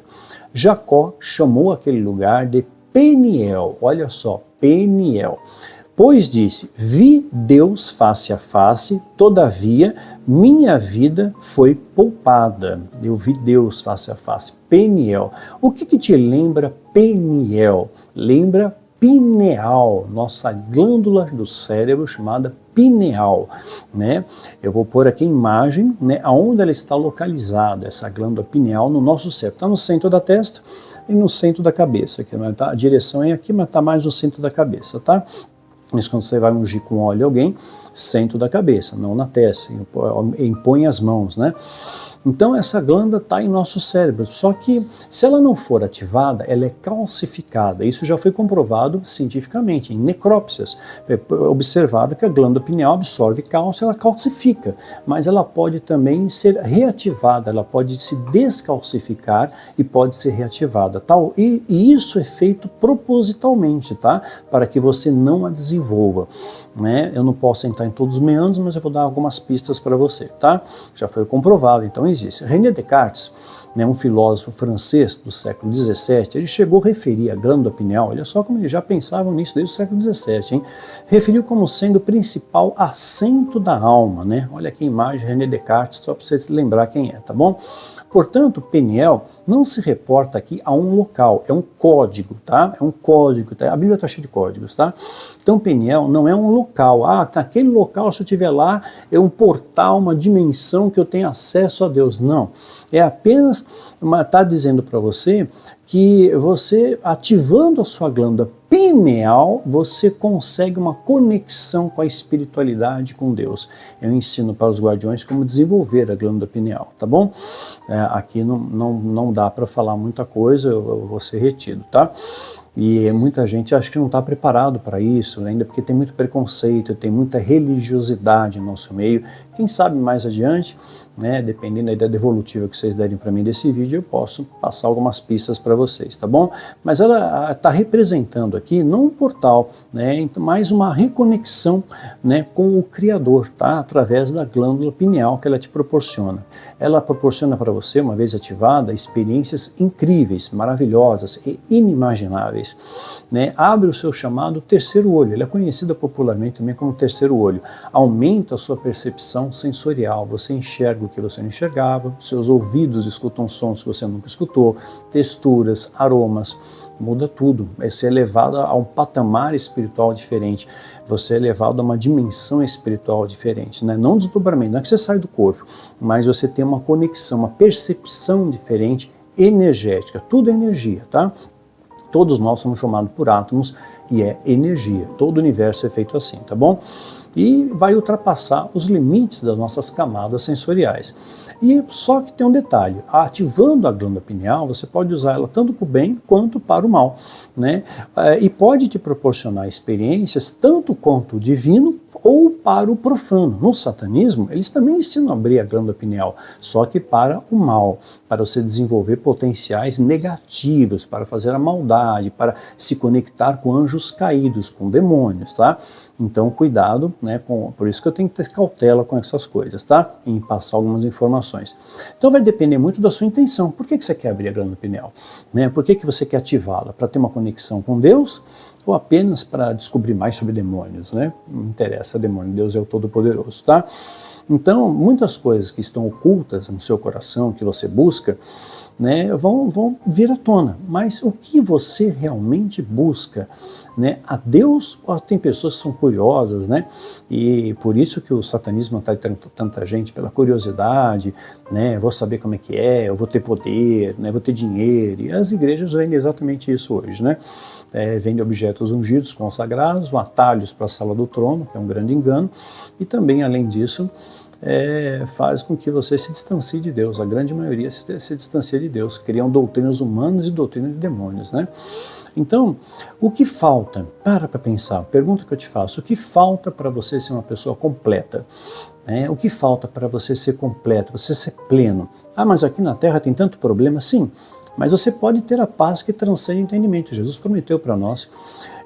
Jacó chamou aquele lugar de Peniel, olha só, Peniel. Pois disse, vi Deus face a face, todavia minha vida foi poupada. Eu vi Deus face a face. Peniel. O que te lembra Peniel? Lembra pineal, nossa glândula do cérebro chamada pineal, né? Eu vou pôr aqui a imagem, né, aonde ela está localizada, essa glândula pineal no nosso cérebro. Está no centro da testa e no centro da cabeça. Aqui, tá? A direção é aqui, mas está mais no centro da cabeça, tá? Mas quando você vai ungir com óleo alguém, centro da cabeça, não na testa, impõe as mãos, né? Então essa glândula está em nosso cérebro, só que se ela não for ativada, ela é calcificada. Isso já foi comprovado cientificamente, em necrópsias. Observado que a glândula pineal absorve cálcio, ela calcifica, mas ela pode também ser reativada, ela pode se descalcificar e pode ser reativada. Tal. E isso é feito propositalmente, tá? Para que você não a desenvolva, né? Eu não posso entrar em todos os meandros, mas eu vou dar algumas pistas para você, tá? Já foi comprovado, então existe. René Descartes, né, um filósofo francês do século XVII, ele chegou a referir a glândula pineal, olha só como eles já pensavam nisso desde o século XVII, hein? Referiu como sendo o principal assento da alma, né? Olha aqui a imagem, René Descartes, só para você lembrar quem é, tá bom? Portanto, Peniel não se reporta aqui a um local, é um código, tá? É um código, tá? A Bíblia está cheia de códigos, tá? Então, Peniel não é um local, naquele local, se eu estiver lá, é um portal, uma dimensão que eu tenho acesso a Deus. Não, é apenas, está dizendo para você que você, ativando a sua glândula pineal, você consegue uma conexão com a espiritualidade, com Deus. Eu ensino para os guardiões como desenvolver a glândula pineal, tá bom? Aqui não dá para falar muita coisa, eu vou ser retido, tá? E muita gente acha que não está preparado para isso, ainda porque tem muito preconceito, tem muita religiosidade no nosso meio. Quem sabe mais adiante, né, dependendo da ideia evolutiva que vocês derem para mim desse vídeo, eu posso passar algumas pistas para vocês, tá bom? Mas ela está representando aqui, não um portal, né, mais uma reconexão, né, com o Criador, tá? Através da glândula pineal que ela te proporciona. Ela proporciona para você, uma vez ativada, experiências incríveis, maravilhosas e inimagináveis. vocês, né? Abre o seu chamado terceiro olho, ele é conhecido popularmente também como terceiro olho. Aumenta a sua percepção sensorial, você enxerga o que você não enxergava, seus ouvidos escutam sons que você nunca escutou, texturas, aromas, muda tudo. Você é levado a um patamar espiritual diferente, você é levado a uma dimensão espiritual diferente, né? Não desdobramento, não é que você sai do corpo, mas você tem uma conexão, uma percepção diferente, energética, tudo é energia, tá? Todos nós somos chamados por átomos e é energia, todo o universo é feito assim, tá bom? E vai ultrapassar os limites das nossas camadas sensoriais. E só que tem um detalhe, ativando a glândula pineal, você pode usar ela tanto para o bem quanto para o mal, né? E pode te proporcionar experiências tanto quanto o divino ou para o profano. No satanismo, eles também ensinam a abrir a glândula pineal, só que para o mal, para você desenvolver potenciais negativos, para fazer a maldade, para se conectar com anjos caídos, com demônios, tá? Então, cuidado, né? Por isso que eu tenho que ter cautela com essas coisas, tá? Em passar algumas informações. Então, vai depender muito da sua intenção. Por que você quer abrir a glândula pineal? Né? Por que você quer ativá-la? Para ter uma conexão com Deus ou apenas para descobrir mais sobre demônios, né? Não interessa demônio, Deus é o Todo-Poderoso, tá? Então, muitas coisas que estão ocultas no seu coração, que você busca, né, vão vir à tona. Mas o que você realmente busca? Né? A Deus, ou tem pessoas que são curiosas, né? E por isso que o satanismo atrai tanta gente, pela curiosidade, né? Vou saber como é que é, eu vou ter poder, né? Vou ter dinheiro. E as igrejas vendem exatamente isso hoje, né? Vendem objetos ungidos, consagrados, atalhos para a sala do trono, que é um grande engano, e também, além disso, faz com que você se distancie de Deus. A grande maioria se distancia de Deus, criam doutrinas humanas e doutrinas de demônios, né? Então, o que falta? Para pensar, pergunta que eu te faço, o que falta para você ser uma pessoa completa? O que falta para você ser completo, você ser pleno? Ah, mas aqui na Terra tem tanto problema? Sim, mas você pode ter a paz que transcende entendimento. Jesus prometeu para nós.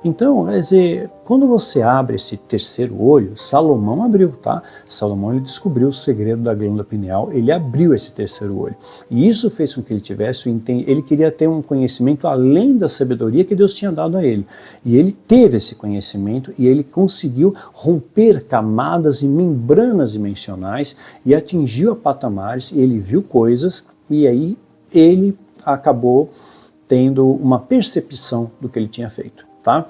Então, quer dizer, quando você abre esse terceiro olho, Salomão abriu, tá? Salomão, ele descobriu o segredo da glândula pineal, ele abriu esse terceiro olho. E isso fez com que ele tivesse, ele queria ter um conhecimento além da sabedoria que Deus tinha dado a ele. E ele teve esse conhecimento e ele conseguiu romper camadas e membranas dimensionais e atingiu a patamares, e ele viu coisas, e aí ele acabou tendo uma percepção do que ele tinha feito. Tá?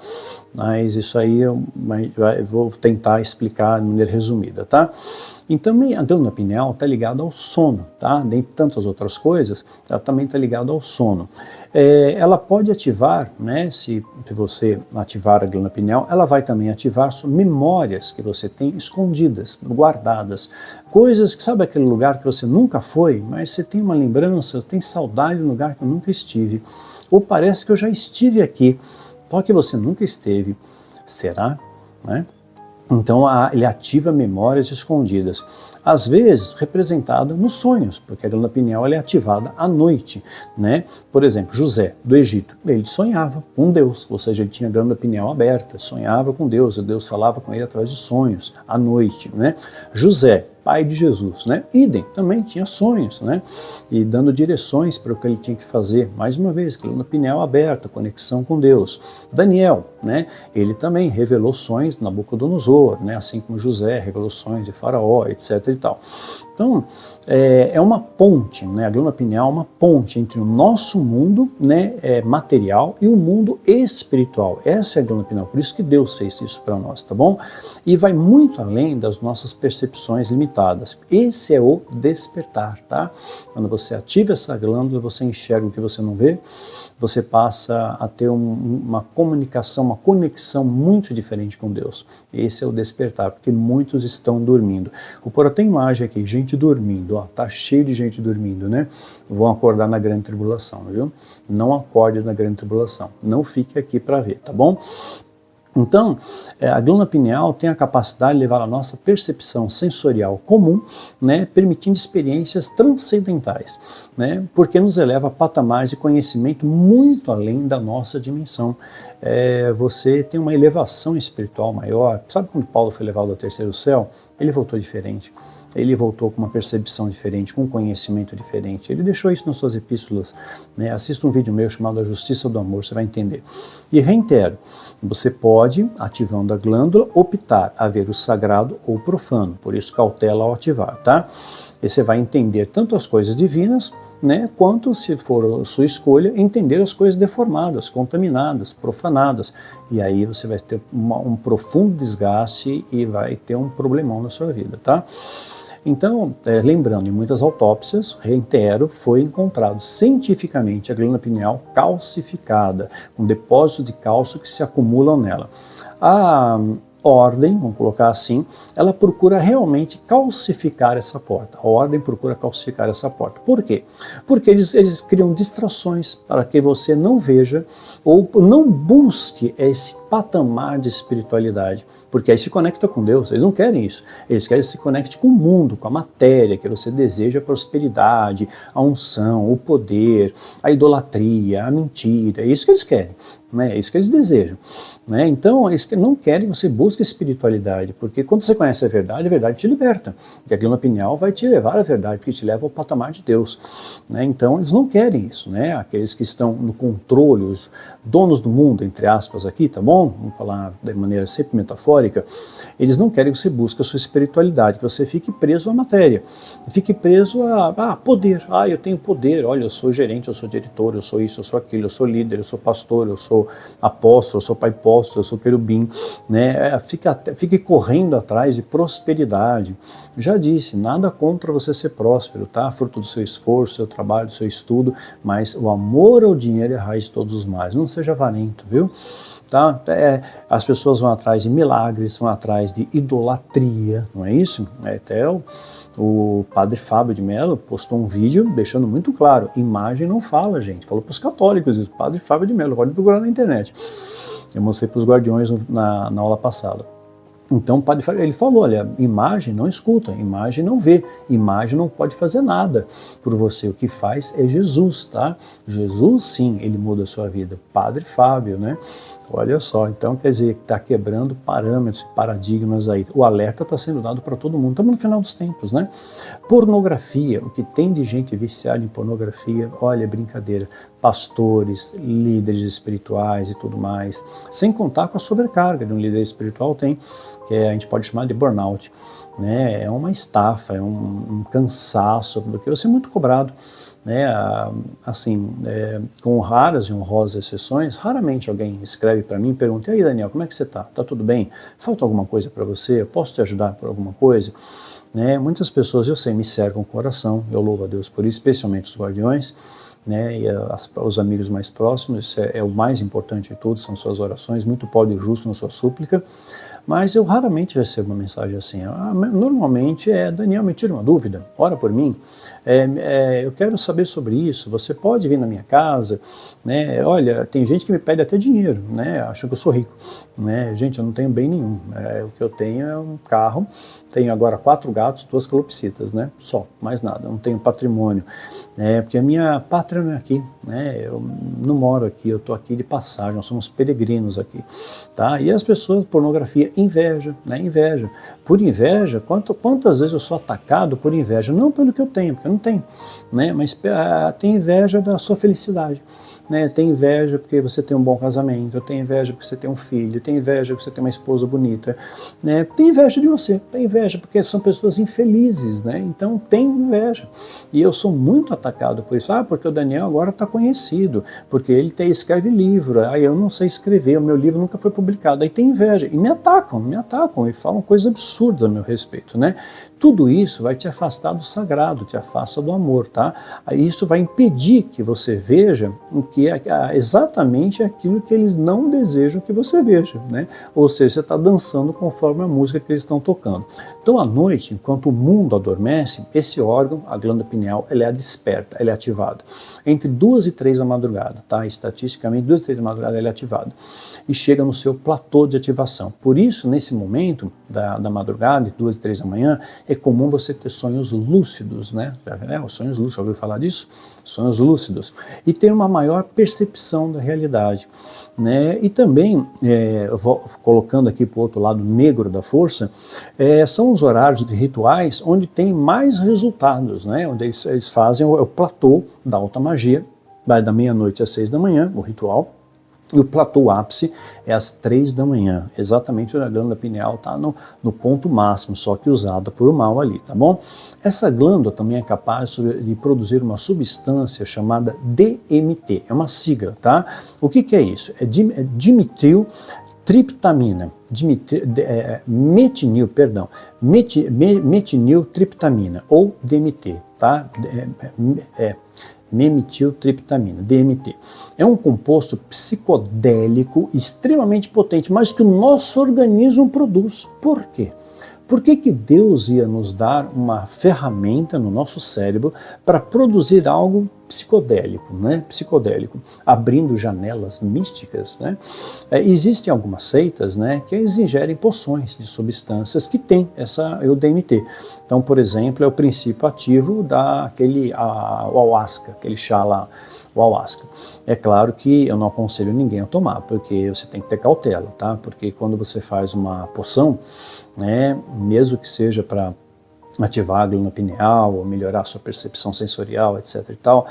Mas isso aí eu vou tentar explicar de maneira resumida, tá? Então, a glândula pineal está ligada ao sono, tá? Dentre tantas outras coisas, ela também está ligada ao sono. Ela pode ativar, né? Se você ativar a glândula pineal, ela vai também ativar memórias que você tem escondidas, guardadas. Coisas que, sabe aquele lugar que você nunca foi, mas você tem uma lembrança, tem saudade de um lugar que eu nunca estive. Ou parece que eu já estive aqui, só que você nunca esteve. Será? Né? Então ele ativa memórias escondidas, às vezes representada nos sonhos, porque a glândula pineal é ativada à noite, né? Por exemplo, José do Egito, ele sonhava com Deus, ou seja, ele tinha a glândula pineal aberta, sonhava com Deus, e Deus falava com ele através de sonhos à noite, né? José, pai de Jesus, né? Idem, também tinha sonhos, né? E dando direções para o que ele tinha que fazer. Mais uma vez, glândula pineal aberta, conexão com Deus. Daniel, né? Ele também revelou sonhos de Nabucodonosor, né? Assim como José revelou sonhos de Faraó, etc. e tal. Então, é uma ponte, né? A glândula pineal é uma ponte entre o nosso mundo, né, material, e o mundo espiritual. Essa é a glândula pineal, por isso que Deus fez isso para nós, tá bom? E vai muito além das nossas percepções limitadas. Esse é o despertar, tá? Quando você ativa essa glândula, você enxerga o que você não vê, você passa a ter uma comunicação, uma conexão muito diferente com Deus. Esse é o despertar, porque muitos estão dormindo. Vou pôr até imagem aqui, gente dormindo, ó, tá cheio de gente dormindo, né? Vão acordar na grande tribulação, viu? Não acorde na grande tribulação, não fique aqui para ver, tá bom? Então, a glândula pineal tem a capacidade de levar a nossa percepção sensorial comum, né, permitindo experiências transcendentais, né, porque nos eleva a patamares de conhecimento muito além da nossa dimensão. Você tem uma elevação espiritual maior. Sabe quando Paulo foi levado ao terceiro céu? Ele voltou diferente. ele voltou com uma percepção diferente, com um conhecimento diferente. Ele deixou isso nas suas epístolas, né? Assista um vídeo meu chamado A Justiça do Amor, você vai entender. E reitero, você pode, ativando a glândula, optar a ver o sagrado ou o profano, por isso cautela ao ativar, tá? E você vai entender tanto as coisas divinas, né, quanto, se for a sua escolha, entender as coisas deformadas, contaminadas, profanadas. E aí você vai ter um profundo desgaste e vai ter um problemão na sua vida, tá? Então, lembrando, em muitas autópsias, reitero, foi encontrado cientificamente a glândula pineal calcificada, com depósitos de cálcio que se acumulam nela. A ordem, vamos colocar assim, ela procura realmente calcificar essa porta. A ordem procura calcificar essa porta. Por quê? Porque eles criam distrações para que você não veja ou não busque esse patamar de espiritualidade, porque aí se conecta com Deus. Eles não querem isso. Eles querem que se conecte com o mundo, com a matéria, que você deseja a prosperidade, a unção, o poder, a idolatria, a mentira. É isso que eles querem. É isso que eles desejam. Né? Então, eles não querem que você busque espiritualidade, porque quando você conhece a verdade te liberta. E a glândula pineal vai te levar à verdade, porque te leva ao patamar de Deus. Né? Então, eles não querem isso. Né? Aqueles que estão no controle, os donos do mundo, entre aspas aqui, tá bom? Vamos falar de maneira sempre metafórica. Eles não querem que você busque a sua espiritualidade, que você fique preso à matéria. Fique preso a poder. Eu tenho poder. Olha, eu sou gerente, eu sou diretor, eu sou isso, eu sou aquilo, eu sou líder, eu sou pastor, eu sou apóstolo, eu sou pai apóstolo, eu sou querubim, né? Fique correndo atrás de prosperidade. Já disse, nada contra você ser próspero, tá? Fruto do seu esforço, do seu trabalho, do seu estudo, mas o amor ao dinheiro é a raiz de todos os males. Não seja avarento, viu? Tá? As pessoas vão atrás de milagres, vão atrás de idolatria, não é isso? Até o padre Fábio de Mello postou um vídeo deixando muito claro, imagem não fala, gente. Falou para os católicos isso, padre Fábio de Mello, pode procurar na internet. Eu mostrei para os guardiões na aula passada. Então, o padre Fábio, ele falou, olha, imagem não escuta, imagem não vê, imagem não pode fazer nada por você. O que faz é Jesus, tá? Jesus, sim, ele muda a sua vida. Padre Fábio, né? Olha só, então quer dizer que está quebrando parâmetros, paradigmas aí. O alerta está sendo dado para todo mundo. Estamos no final dos tempos, né? Pornografia, o que tem de gente viciada em pornografia, olha, brincadeira. Pastores, líderes espirituais e tudo mais. Sem contar com a sobrecarga de um líder espiritual tem, que a gente pode chamar de burnout. Né? É uma estafa, é um cansaço, porque você é muito cobrado. Né? Assim, com raras e honrosas exceções, raramente alguém escreve para mim e pergunta, e aí Daniel, como é que você está? Está tudo bem? Falta alguma coisa para você? Eu posso te ajudar por alguma coisa? Né? Muitas pessoas, eu sei, me cercam com oração, eu louvo a Deus por isso, especialmente os guardiões, né, e os amigos mais próximos, isso é o mais importante de tudo, são suas orações, muito pode o justo na sua súplica, mas eu raramente recebo uma mensagem assim. Normalmente Daniel, me tira uma dúvida, ora por mim, eu quero saber sobre isso, você pode vir na minha casa, né? Olha, tem gente que me pede até dinheiro, né? Acha que eu sou rico, né? Gente, eu não tenho bem nenhum, o que eu tenho é um carro, tenho agora 4 gatos, 2 calopsitas, né? Só, mais nada, eu não tenho patrimônio, porque a minha pátria não é aqui, né? Eu não moro aqui, eu estou aqui de passagem, nós somos peregrinos aqui, tá? E as pessoas, pornografia, inveja, né? Inveja. Por inveja, quantas vezes eu sou atacado por inveja? Não pelo que eu tenho, porque eu não tenho, né? Mas tem inveja da sua felicidade, né? Tem inveja porque você tem um bom casamento, tem inveja porque você tem um filho, tem inveja porque você tem uma esposa bonita, né? Tem inveja de você, tem inveja porque são pessoas infelizes, né? Então tem inveja. E eu sou muito atacado por isso. Porque o Daniel agora está conhecido, porque ele escreve livro, eu não sei escrever, o meu livro nunca foi publicado, aí tem inveja, e me atacam e falam coisas absurdas a meu respeito, né? Tudo isso vai te afastar do sagrado, te afasta do amor, tá? Isso vai impedir que você veja o que é exatamente aquilo que eles não desejam que você veja, né? Ou seja, você está dançando conforme a música que eles estão tocando. Então, à noite, enquanto o mundo adormece, esse órgão, a glândula pineal, ela é desperta, ela é ativada. Entre 2 2 e 3 da madrugada, tá? Estatisticamente, 2 e 3 da madrugada ele é ativado e chega no seu platô de ativação. Por isso, nesse momento da madrugada, 2 e 3 da manhã, é comum você ter sonhos lúcidos, né? Os sonhos lúcidos, já ouviu falar disso? Sonhos lúcidos. E ter uma maior percepção da realidade, né? E também, colocando aqui para o outro lado negro da força, são os horários de rituais onde tem mais resultados, né? Onde eles fazem o platô da alta magia, vai da meia-noite às 6 da manhã, o ritual, e o platô ápice é às 3 da manhã, exatamente onde a glândula pineal está no ponto máximo, só que usada por o mal ali, tá bom? Essa glândula também é capaz de produzir uma substância chamada DMT, é uma sigla, tá? O que é isso? É dimetiltriptamina, metiniltriptamina, ou DMT, tá? Metiltriptamina, DMT. É um composto psicodélico extremamente potente, mas que o nosso organismo produz. Por quê? Por que Deus ia nos dar uma ferramenta no nosso cérebro para produzir algo psicodélico, né? Psicodélico, abrindo janelas místicas, né? Existem algumas seitas, né, que eles ingerem poções de substâncias que têm o DMT. Então, por exemplo, é o princípio ativo o ayahuasca, aquele chá lá, o ayahuasca. É claro que eu não aconselho ninguém a tomar, porque você tem que ter cautela, tá? Porque quando você faz uma poção, né, mesmo que seja para ativar a glândula pineal ou melhorar a sua percepção sensorial, etc. e tal,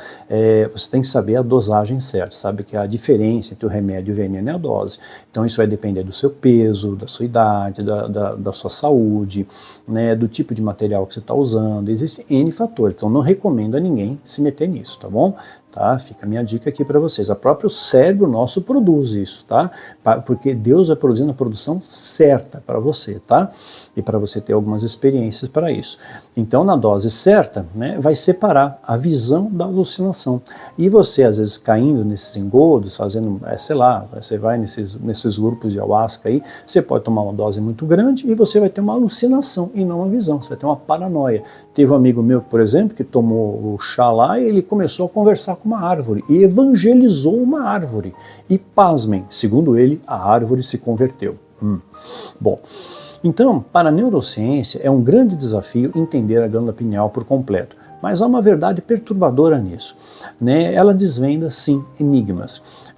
você tem que saber a dosagem certa, sabe que a diferença entre o remédio e o veneno é a dose. Então isso vai depender do seu peso, da sua idade, da sua saúde, né, do tipo de material que você está usando, existem N fatores, então não recomendo a ninguém se meter nisso, tá bom? Tá? Fica a minha dica aqui para vocês. O próprio cérebro nosso produz isso, tá? Porque Deus vai produzindo a produção certa para você, tá? E para você ter algumas experiências para isso. Então, na dose certa, né, vai separar a visão da alucinação. E você, às vezes, caindo nesses engodos, fazendo, sei lá, você vai nesses grupos de ayahuasca aí, você pode tomar uma dose muito grande e você vai ter uma alucinação e não uma visão, você vai ter uma paranoia. Teve um amigo meu, por exemplo, que tomou o chá lá e ele começou a conversar com uma árvore e evangelizou uma árvore. E pasmem, segundo ele, a árvore se converteu. Bom, então, para a neurociência é um grande desafio entender a glândula pineal por completo. Mas há uma verdade perturbadora nisso, né? Ela desvenda, sim, enigmas.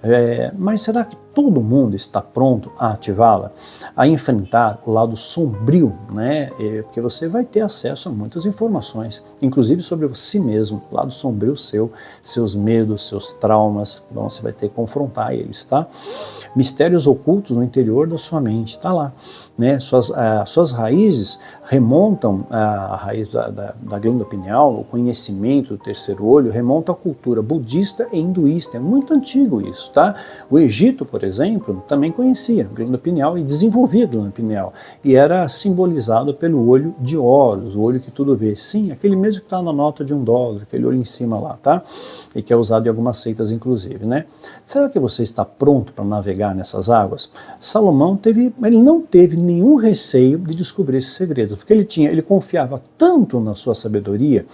Mas será que todo mundo está pronto a ativá-la, a enfrentar o lado sombrio, né? Porque você vai ter acesso a muitas informações, inclusive sobre si mesmo, o lado sombrio seus medos, seus traumas, então você vai ter que confrontar eles, tá? Mistérios ocultos no interior da sua mente, está lá, né? Suas raízes remontam a raiz da glândula pineal, o conhecimento do terceiro olho remonta à cultura budista e hinduísta, é muito antigo isso, tá? O Egito, por exemplo, também conhecia a glândula pineal e desenvolvia a glândula pineal, e era simbolizado pelo olho de Horus, o olho que tudo vê. Sim, aquele mesmo que está na nota de $1, aquele olho em cima lá, tá? E que é usado em algumas seitas, inclusive, né? Será que você está pronto para navegar nessas águas? Salomão ele não teve nenhum receio de descobrir esses segredos, porque ele confiava tanto na sua sabedoria,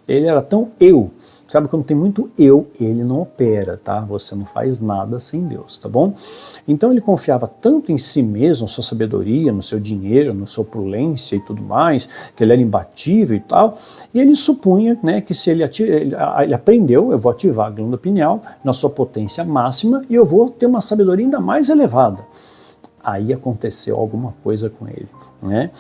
ele era tão eu. Sabe, quando tem muito eu, ele não opera, tá? Você não faz nada sem Deus, tá bom? Então ele confiava tanto em si mesmo, na sua sabedoria, no seu dinheiro, na sua opulência e tudo mais, que ele era imbatível e tal, e ele supunha, né, que se ele aprendeu, eu vou ativar a glândula pineal na sua potência máxima e eu vou ter uma sabedoria ainda mais elevada. Aí aconteceu alguma coisa com ele, né?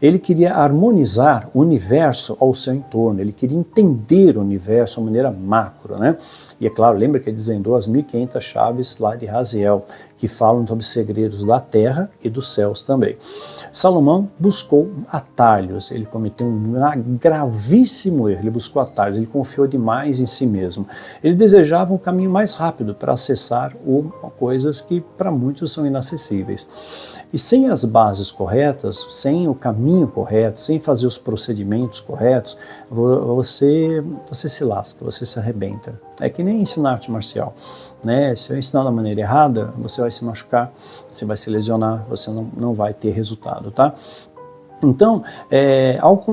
Ele queria harmonizar o universo ao seu entorno, ele queria entender o universo de uma maneira macro, né? E é claro, lembra que ele desvendou as 1500 chaves lá de Raziel, que falam sobre segredos da terra e dos céus também. Salomão buscou atalhos, ele cometeu um gravíssimo erro, ele buscou atalhos, ele confiou demais em si mesmo. Ele desejava um caminho mais rápido para acessar coisas que para muitos são inacessíveis. E sem as bases corretas, sem o caminho correto, sem fazer os procedimentos corretos, você se lasca, você se arrebenta. É que nem ensinar arte marcial, né? Se eu ensinar da maneira errada, você vai se machucar, você vai se lesionar, você não vai ter resultado, tá? Então,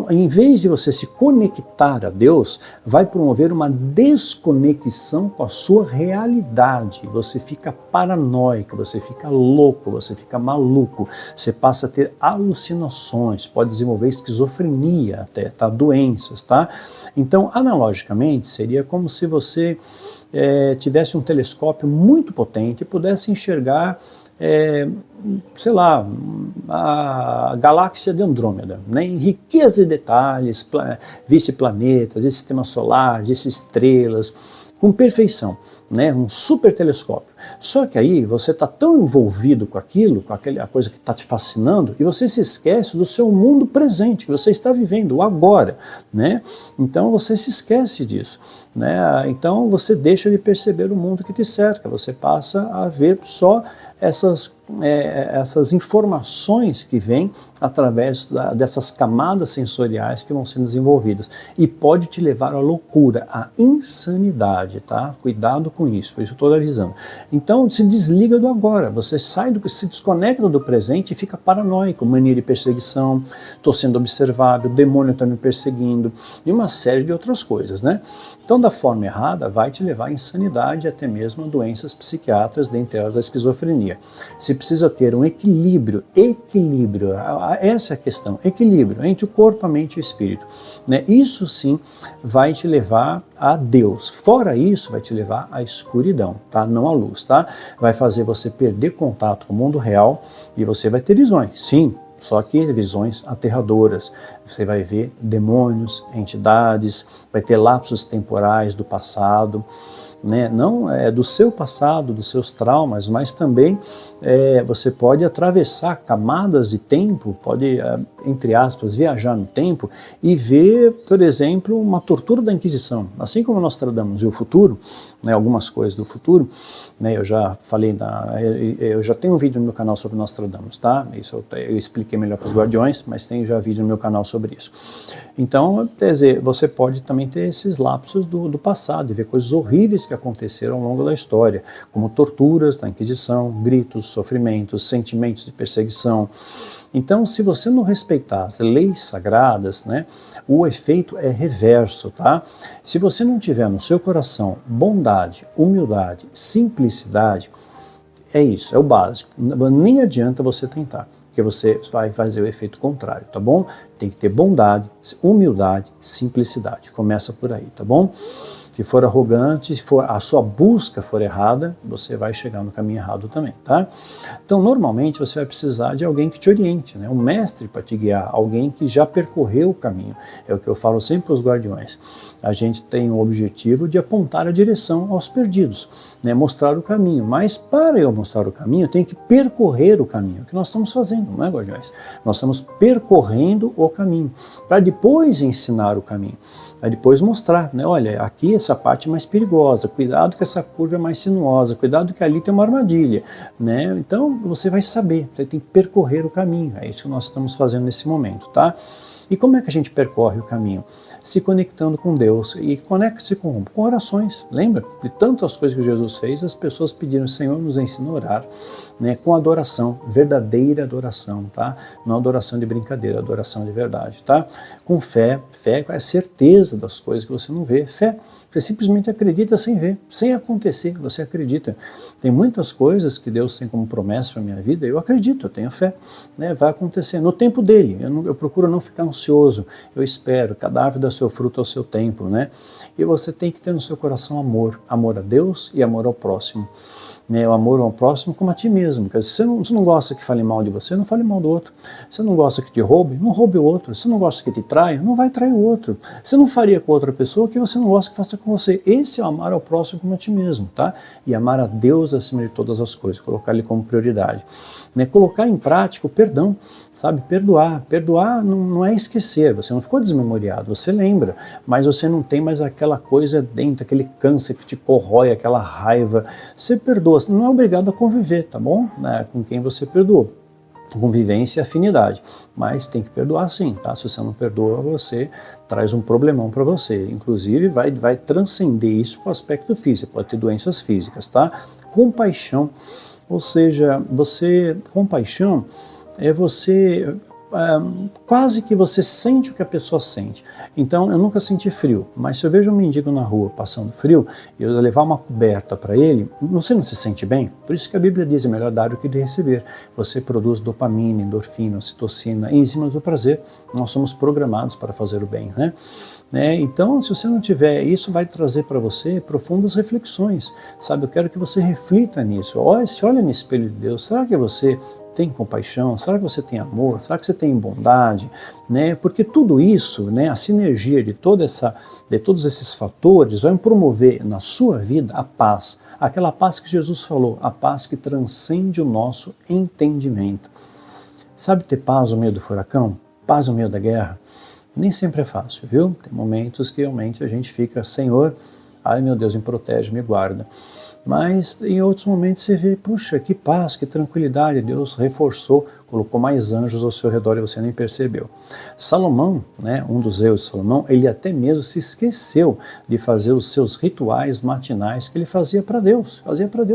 em vez de você se conectar a Deus, vai promover uma desconexão com a sua realidade. Você fica paranoico, você fica louco, você fica maluco, você passa a ter alucinações, pode desenvolver esquizofrenia até, tá? Doenças, tá? Então, analogicamente, seria como se você tivesse um telescópio muito potente e pudesse enxergar sei lá, a galáxia de Andrômeda, né? Em riqueza de detalhes, visse planetas, de sistema solar, visse estrelas, com perfeição, né? Um super telescópio. Só que aí você está tão envolvido com aquilo, com a coisa que está te fascinando, e você se esquece do seu mundo presente, que você está vivendo, o agora, né? Então você se esquece disso, né? Então você deixa de perceber o mundo que te cerca, você passa a ver só essas informações que vêm através dessas camadas sensoriais que vão sendo desenvolvidas, e pode te levar à loucura, à insanidade, tá? Cuidado com isso, por isso eu estou avisando. Então se desliga do agora, você se desconecta do presente e fica paranoico, mania de perseguição, estou sendo observado, o demônio está me perseguindo, e uma série de outras coisas, né? Então da forma errada vai te levar à insanidade, até mesmo a doenças psiquiátricas, dentre elas a esquizofrenia. Você precisa ter um equilíbrio, essa é a questão, equilíbrio entre o corpo, a mente e o espírito, né? Isso sim vai te levar a Deus. Fora isso, vai te levar à escuridão, tá? Não à luz, tá? Vai fazer você perder contato com o mundo real e você vai ter visões, sim, só que visões aterradoras. Você vai ver demônios, entidades, vai ter lapsos temporais do passado, né? Não do seu passado, dos seus traumas, mas também você pode atravessar camadas de tempo, pode, entre aspas, viajar no tempo e ver, por exemplo, uma tortura da Inquisição. Assim como Nostradamus e o futuro, né, algumas coisas do futuro, né, eu já falei, eu já tenho um vídeo no meu canal sobre Nostradamus, tá? Isso eu expliquei melhor para os guardiões, mas tem já vídeo no meu canal sobre isso. Então, quer dizer, você pode também ter esses lapsos do passado e ver coisas horríveis que aconteceram ao longo da história, como torturas da Inquisição, gritos, sofrimentos, sentimentos de perseguição. Então, se você não respeitar as leis sagradas, né, o efeito é reverso, tá? Se você não tiver no seu coração bondade, humildade, simplicidade, é isso, é o básico. Nem adianta você tentar, porque você vai fazer o efeito contrário, tá bom? Tem que ter bondade, humildade, simplicidade. Começa por aí, tá bom? Se for arrogante, se a sua busca for errada, você vai chegar no caminho errado também, tá? Então, normalmente, você vai precisar de alguém que te oriente, né? Um mestre para te guiar, alguém que já percorreu o caminho. É o que eu falo sempre para os guardiões. A gente tem o objetivo de apontar a direção aos perdidos, né? Mostrar o caminho. Mas, para eu mostrar o caminho, eu tenho que percorrer o caminho, que nós estamos fazendo, não é, guardiões? Nós estamos percorrendo o caminho, para depois ensinar o caminho, para depois mostrar, né? Olha, aqui essa parte é mais perigosa, cuidado que essa curva é mais sinuosa, cuidado que ali tem uma armadilha, né? Então você vai saber, você tem que percorrer o caminho, é isso que nós estamos fazendo nesse momento, tá? E como é que a gente percorre o caminho? Se conectando com Deus. E conecte-se com orações. Lembra? De tantas coisas que Jesus fez, as pessoas pediram: Senhor, nos ensina a orar, né? Com adoração, verdadeira adoração, tá? Não adoração de brincadeira, adoração de verdade, tá? Com fé. Fé é a certeza das coisas que você não vê. Fé. Você simplesmente acredita sem ver, sem acontecer, você acredita. Tem muitas coisas que Deus tem como promessa para a minha vida, eu acredito, eu tenho fé, né? Vai acontecer no tempo dele. Eu procuro não ficar ansioso, eu espero, cada árvore dá seu fruto ao seu tempo, né? E você tem que ter no seu coração amor a Deus e amor ao próximo, né? O amor ao próximo como a ti mesmo. Porque se você não gosta que fale mal de você, não fale mal do outro. Se você não gosta que te roube, não roube o outro. Se você não gosta que te traia, não vai trair o outro. Você não faria com outra pessoa o que você não gosta que faça com você. Esse é o amar ao próximo como a ti mesmo, tá? E amar a Deus acima de todas as coisas, colocar ele como prioridade, né? Colocar em prática o perdão, sabe? Perdoar. Perdoar não é esquecer, você não ficou desmemoriado, você lembra, mas você não tem mais aquela coisa dentro, aquele câncer que te corrói, aquela raiva. Você perdoa, você não é obrigado a conviver, tá bom? Né? Com quem você perdoou. Convivência e afinidade, mas tem que perdoar sim, tá? Se você não perdoa, você traz um problemão para você, inclusive vai transcender isso para o aspecto físico, pode ter doenças físicas, tá? Compaixão, ou seja, compaixão é você quase que você sente o que a pessoa sente. Então, eu nunca senti frio, mas se eu vejo um mendigo na rua passando frio, e eu levar uma coberta para ele, você não se sente bem? Por isso que a Bíblia diz, é melhor dar do que de receber. Você produz dopamina, endorfina, ocitocina, enzimas do prazer. Nós somos programados para fazer o bem, né? Então, se você não tiver, isso vai trazer para você profundas reflexões, sabe? Eu quero que você reflita nisso. Se olha no espelho de Deus, será que você tem compaixão? Será que você tem amor? Será que você tem bondade? Porque tudo isso, a sinergia de todos esses fatores vai promover na sua vida a paz. Aquela paz que Jesus falou, a paz que transcende o nosso entendimento. Sabe ter paz no meio do furacão? Paz no meio da guerra? Nem sempre é fácil, viu? Tem momentos que realmente a gente fica, Senhor, ai meu Deus, me protege, me guarda. Mas em outros momentos você vê, puxa, que paz, que tranquilidade, Deus reforçou, colocou mais anjos ao seu redor e você nem percebeu. Salomão, um dos erros de Salomão, ele até mesmo se esqueceu de fazer os seus rituais matinais que ele fazia para Deus,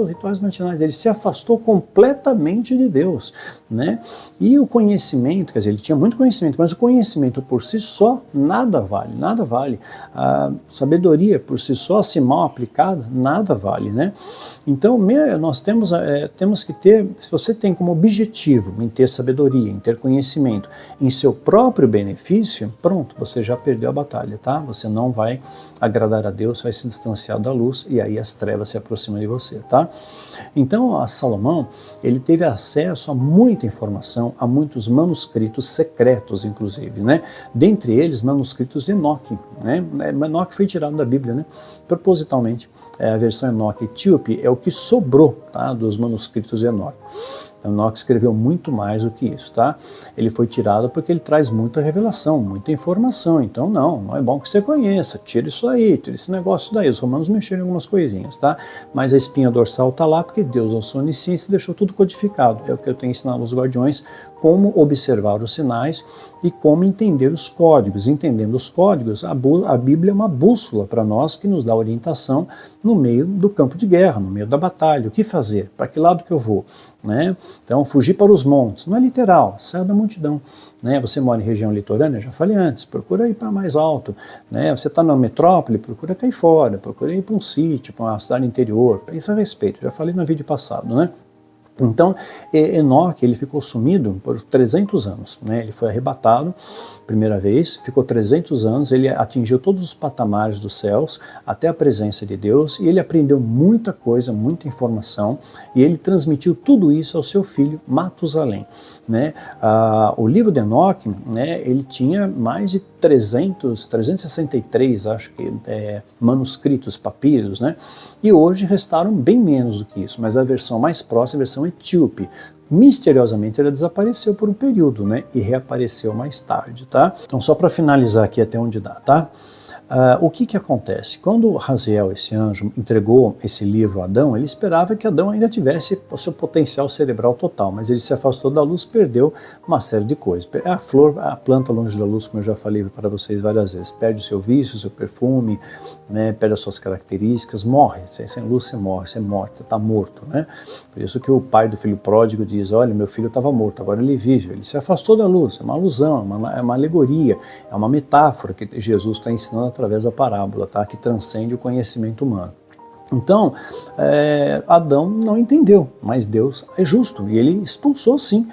rituais matinais. Ele se afastou completamente de Deus, E o conhecimento, quer dizer, ele tinha muito conhecimento, mas o conhecimento por si só nada vale, nada vale. A sabedoria por si só, se mal aplicada, nada vale, Então, nós temos que ter, se você tem como objetivo em ter sabedoria, em ter conhecimento, em seu próprio benefício, pronto, você já perdeu a batalha, tá? Você não vai agradar a Deus, vai se distanciar da luz e aí as trevas se aproximam de você, tá? Então, a Salomão, ele teve acesso a muita informação, a muitos manuscritos secretos, inclusive, Dentre eles, manuscritos de Enoque, Enoque foi tirado da Bíblia, Propositalmente, a versão Enoque etíope é o que sobrou, tá, dos manuscritos de Enoque. Enoque escreveu muito mais do que isso, tá? Ele foi tirado porque ele traz muita revelação, muita informação. Então, não é bom que você conheça. Tira isso aí, tira esse negócio daí. Os romanos mexeram em algumas coisinhas, tá? Mas a espinha dorsal tá lá porque Deus, a sua onisciência, deixou tudo codificado. É o que eu tenho ensinado aos guardiões, como observar os sinais e como entender os códigos. Entendendo os códigos, a Bíblia é uma bússola para nós que nos dá orientação no meio do campo de guerra, no meio da batalha. O que fazer? Para que lado que eu vou? Então, fugir para os montes. Não é literal, saia da multidão. Você mora em região litorânea, já falei antes, procura ir para mais alto. Você está na metrópole, procura cair fora, procura ir para um sítio, para uma cidade interior. Pensa a respeito, já falei no vídeo passado, Então, Enoque, ele ficou sumido por 300 anos, Ele foi arrebatado, primeira vez, ficou 300 anos, ele atingiu todos os patamares dos céus, até a presença de Deus, e ele aprendeu muita coisa, muita informação, e ele transmitiu tudo isso ao seu filho Matusalém, O livro de Enoque, ele tinha mais de 363, acho que, manuscritos, papiros, E hoje restaram bem menos do que isso, mas a versão mais próxima é a versão etíope. Misteriosamente ela desapareceu por um período, e reapareceu mais tarde, tá? Então, só para finalizar aqui até onde dá, tá? O que acontece? Quando Raziel, esse anjo, entregou esse livro a Adão, ele esperava que Adão ainda tivesse o seu potencial cerebral total, mas ele se afastou da luz, perdeu uma série de coisas. A planta longe da luz, como eu já falei para vocês várias vezes, perde o seu vício, o seu perfume, perde as suas características, morre. Sem luz você morre, você é morto, está morto. Por isso que o pai do filho pródigo diz, olha, meu filho estava morto, agora ele vive. Ele se afastou da luz, é uma alusão, é uma alegoria, é uma metáfora que Jesus está ensinando através da parábola, tá? Que transcende o conhecimento humano. Então, Adão não entendeu, mas Deus é justo e ele expulsou sim,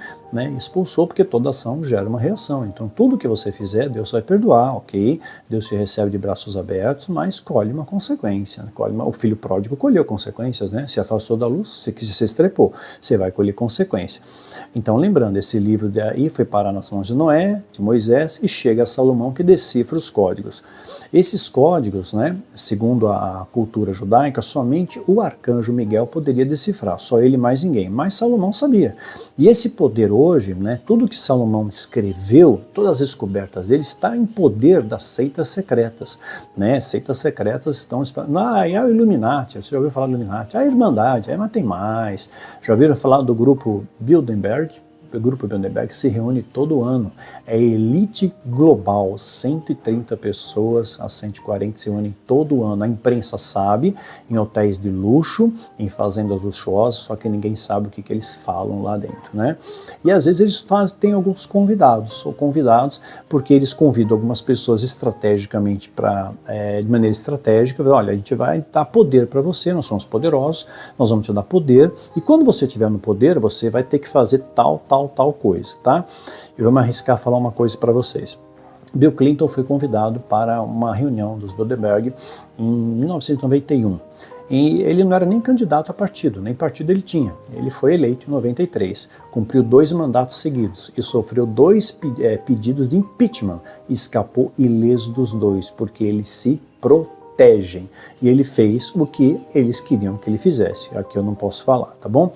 expulsou porque toda ação gera uma reação. Então, tudo que você fizer, Deus vai perdoar, ok? Deus te recebe de braços abertos, mas colhe uma consequência. O filho pródigo colheu consequências, Se afastou da luz, se estrepou, você vai colher consequência. Então, lembrando, esse livro daí foi parar nas mãos de Noé, de Moisés, e chega a Salomão que decifra os códigos. Esses códigos, segundo a cultura judaica, somente o arcanjo Miguel poderia decifrar, só ele mais ninguém, mas Salomão sabia. E esse poder hoje, tudo que Salomão escreveu, todas as descobertas dele, está em poder das seitas secretas. Seitas secretas estão... é o Illuminati, você já ouviu falar do Illuminati? A Irmandade, mas tem mais. Já ouviram falar do grupo Bilderberg? Grupo Bilderberg se reúne todo ano. É elite global, 130 pessoas a 140 se reúnem todo ano. A imprensa sabe, em hotéis de luxo, em fazendas luxuosas, só que ninguém sabe o que eles falam lá dentro, né? E às vezes eles têm alguns convidados, porque eles convidam algumas pessoas estrategicamente, de maneira estratégica, olha, a gente vai dar poder para você, nós somos poderosos, nós vamos te dar poder, e quando você estiver no poder, você vai ter que fazer tal coisa, tá? Eu vou me arriscar a falar uma coisa para vocês. Bill Clinton foi convidado para uma reunião dos Bilderberg em 1991. E ele não era nem candidato a partido, nem partido ele tinha. Ele foi eleito em 93, cumpriu 2 mandatos seguidos e sofreu 2 pedidos de impeachment. Escapou ileso dos 2, porque ele se protegem. E ele fez o que eles queriam que ele fizesse. Aqui eu não posso falar, tá bom?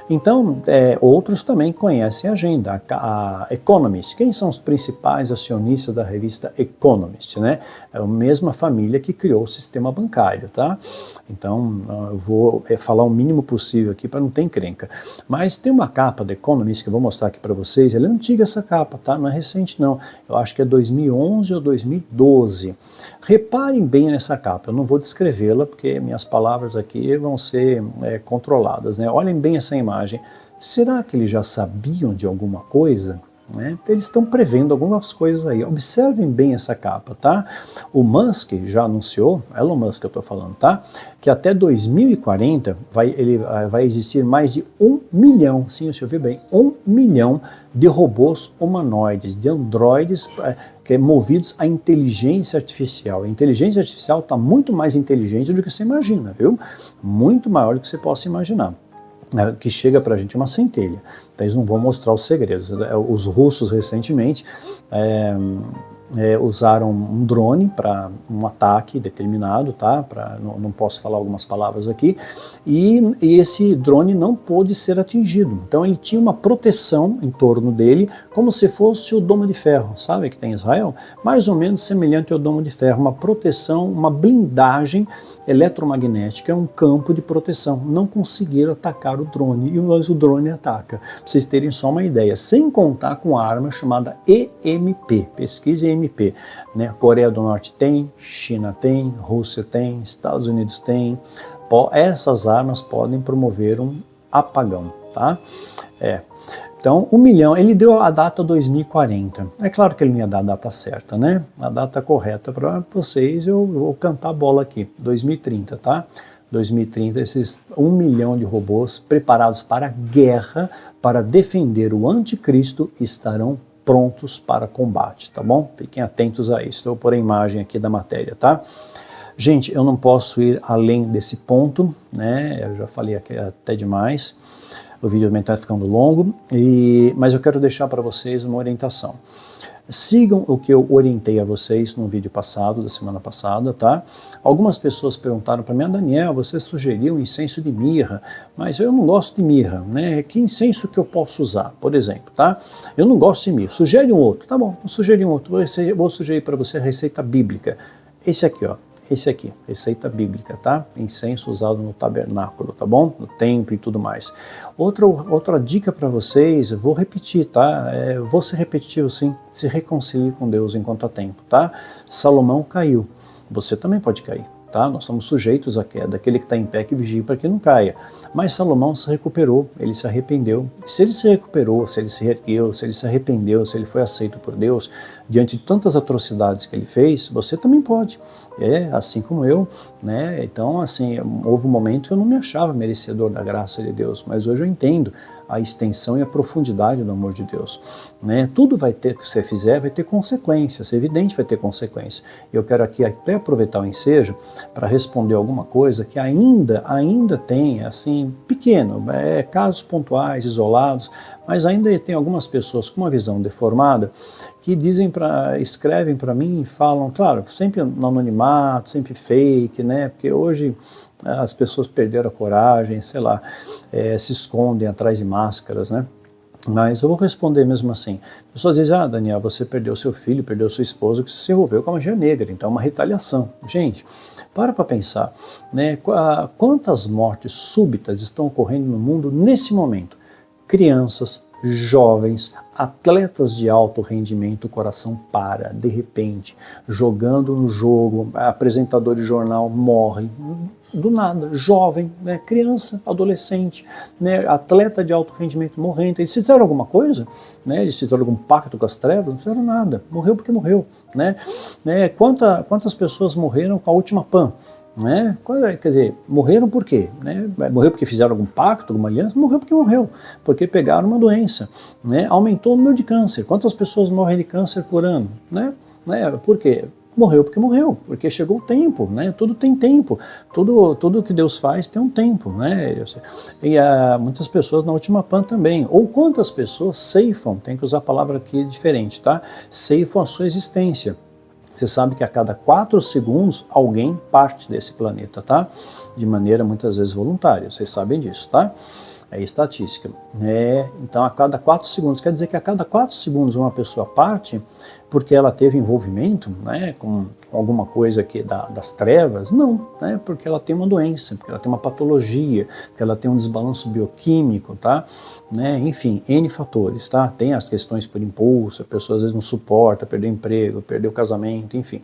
Então, outros também conhecem a agenda, a Economist. Quem são os principais acionistas da revista Economist, né? É a mesma família que criou o sistema bancário, tá? Então, eu vou falar o mínimo possível aqui para não ter encrenca. Mas tem uma capa da Economist que eu vou mostrar aqui para vocês. Ela é antiga, essa capa, tá? Não é recente, não. Eu acho que é 2011 ou 2012. Reparem bem nessa capa. Eu não vou descrevê-la, porque minhas palavras aqui vão ser controladas, né? Olhem bem essa imagem. Será que eles já sabiam de alguma coisa? Né? Eles estão prevendo algumas coisas aí. Observem bem essa capa, tá? O Musk já anunciou, Elon Musk eu estou falando, tá? Que até 2040 vai existir mais de 1 milhão, sim, você ouviu bem, 1 milhão de robôs humanoides, de androides movidos à inteligência artificial. A inteligência artificial está muito mais inteligente do que você imagina, viu? Muito maior do que você possa imaginar. Que chega para a gente uma centelha. Então eles não vão mostrar os segredos. Os russos recentemente usaram um drone para um ataque determinado, tá? Não posso falar algumas palavras aqui, e esse drone não pôde ser atingido. Então ele tinha uma proteção em torno dele, como se fosse o Domo de Ferro, sabe, que tem em Israel? Mais ou menos semelhante ao Domo de Ferro, uma proteção, uma blindagem eletromagnética, um campo de proteção. Não conseguiram atacar o drone, mas o drone ataca. Pra vocês terem só uma ideia, sem contar com a arma chamada EMP, pesquise EMP. Né? Coreia do Norte tem, China tem, Rússia tem, Estados Unidos tem. Essas armas podem promover um apagão, tá? Então, 1 milhão, ele deu a data 2040. É claro que ele não ia dar a data certa, né? A data correta para vocês, eu vou cantar a bola aqui, 2030, tá? 2030, esses 1 milhão de robôs preparados para a guerra, para defender o anticristo, estarão prontos para combate, tá bom? Fiquem atentos a isso. Eu vou pôr a imagem aqui da matéria, tá? Gente, eu não posso ir além desse ponto, né? Eu já falei aqui até demais. O vídeo também está ficando longo, mas eu quero deixar para vocês uma orientação. Sigam o que eu orientei a vocês no vídeo passado, da semana passada, tá? Algumas pessoas perguntaram para mim, Daniel, você sugeriu um incenso de mirra, mas eu não gosto de mirra, né? Que incenso que eu posso usar, por exemplo, tá? Eu não gosto de mirra, sugere um outro, tá bom, vou sugerir um outro, vou sugerir para você a receita bíblica. Esse aqui, ó. Esse aqui, receita bíblica, tá? Incenso usado no tabernáculo, tá bom? No templo e tudo mais. Outra dica para vocês, eu vou repetir, tá? Vou ser repetitivo sim, se reconcilie com Deus enquanto há tempo, tá? Salomão caiu, você também pode cair. Tá? Nós somos sujeitos à queda, aquele que está em pé que vigia para que não caia. Mas Salomão se recuperou, ele se arrependeu. Se ele se recuperou, se ele se ergueu, se ele se arrependeu, se ele foi aceito por Deus, diante de tantas atrocidades que ele fez, você também pode. Assim como eu, né? Então, assim, houve um momento que eu não me achava merecedor da graça de Deus, mas hoje eu entendo a extensão e a profundidade do amor de Deus, né? Tudo vai ter, que você fizer, vai ter consequências, é evidente vai ter consequências. Eu quero aqui até aproveitar o ensejo para responder alguma coisa que ainda tem, assim, pequeno, casos pontuais, isolados, mas ainda tem algumas pessoas com uma visão deformada que escrevem para mim e falam, claro, sempre no anonimato, sempre fake, né? Porque hoje as pessoas perderam a coragem, sei lá, se escondem atrás de máscaras, né? Mas eu vou responder mesmo assim. Pessoas dizem, Daniel, você perdeu seu filho, perdeu sua esposa, que se envolveu com a magia negra, então é uma retaliação. Gente, para pensar, né? Quantas mortes súbitas estão ocorrendo no mundo nesse momento? Crianças, jovens, atletas de alto rendimento, o coração para, de repente, jogando no jogo, apresentador de jornal morre, do nada, jovem, né, criança, adolescente, né, atleta de alto rendimento morrendo. Eles fizeram alguma coisa? Né, eles fizeram algum pacto com as trevas? Não fizeram nada, morreu porque morreu. Né? Quantas pessoas morreram com a última PAN? Né? Quer dizer, morreram por quê? Né? Morreu porque fizeram algum pacto, alguma aliança? Morreu porque morreu, porque pegaram uma doença. Né? Aumentou o número de câncer. Quantas pessoas morrem de câncer por ano? Né? Por quê? Morreu porque morreu, porque chegou o tempo, né? Tudo tem tempo, tudo que Deus faz tem um tempo, né? E muitas pessoas na última PAN também, ou quantas pessoas ceifam, tem que usar a palavra aqui diferente, tá? Ceifam a sua existência. Você sabe que a cada 4 segundos alguém parte desse planeta, tá? De maneira muitas vezes voluntária, vocês sabem disso, tá? É estatística. Então a cada 4 segundos, quer dizer que a cada 4 segundos uma pessoa parte porque ela teve envolvimento, né, com alguma coisa aqui das trevas? Não, né, porque ela tem uma doença, porque ela tem uma patologia, porque ela tem um desbalanço bioquímico, tá? Né, enfim, N fatores, tá? Tem as questões por impulso, a pessoa às vezes não suporta, perdeu o emprego, perdeu o casamento, enfim,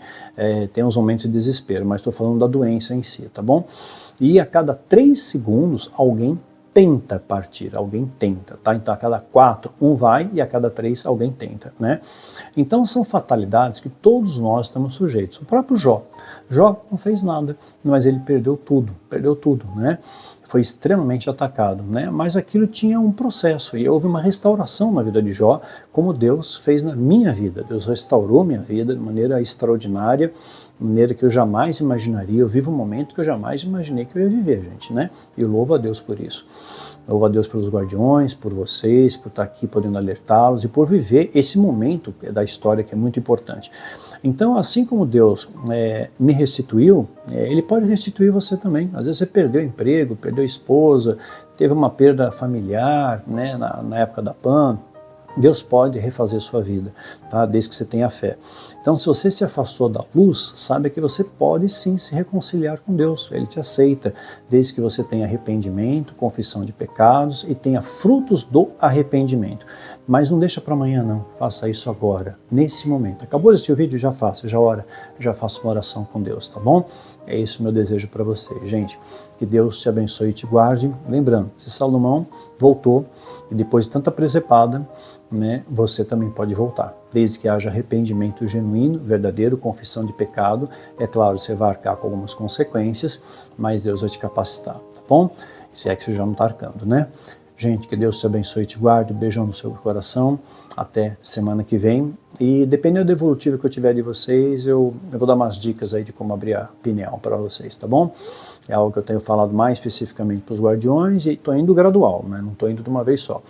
tem uns momentos de desespero, mas estou falando da doença em si, tá bom? E a cada 3 segundos alguém tenta partir, alguém tenta, tá? Então a cada 4, um vai e a cada 3 alguém tenta, né? Então são fatalidades que todos nós estamos sujeitos. O próprio Jó não fez nada, mas ele perdeu tudo, né? Foi extremamente atacado, né? Mas aquilo tinha um processo e houve uma restauração na vida de Jó, como Deus fez na minha vida. Deus restaurou minha vida de maneira extraordinária, de maneira que eu jamais imaginaria. Eu vivo um momento que eu jamais imaginei que eu ia viver, gente, né? E eu louvo a Deus por isso. Louvo a Deus pelos guardiões, por vocês, por estar aqui podendo alertá-los e por viver esse momento da história que é muito importante. Então, assim como Deus me restituiu, Ele pode restituir você também. Às vezes você perdeu o emprego, perdeu a esposa, teve uma perda familiar, né, na época da PAN. Deus pode refazer sua vida, tá? Desde que você tenha fé. Então, se você se afastou da luz, saiba que você pode sim se reconciliar com Deus. Ele te aceita, desde que você tenha arrependimento, confissão de pecados e tenha frutos do arrependimento. Mas não deixa para amanhã não, faça isso agora, nesse momento. Acabou de assistir o vídeo? Já faço, já faço uma oração com Deus, tá bom? É isso o meu desejo para você, gente. Que Deus te abençoe e te guarde. Lembrando, se Salomão voltou e depois de tanta presepada, né, você também pode voltar, desde que haja arrependimento genuíno, verdadeiro, confissão de pecado. É claro, você vai arcar com algumas consequências, mas Deus vai te capacitar, tá bom? Se é que você já não está arcando, né? Gente, que Deus te abençoe e te guarde. Um beijão no seu coração. Até semana que vem. E dependendo do evolutivo que eu tiver de vocês, eu vou dar umas dicas aí de como abrir a pineal para vocês, tá bom? É algo que eu tenho falado mais especificamente para os guardiões e estou indo gradual, né? Não estou indo de uma vez só,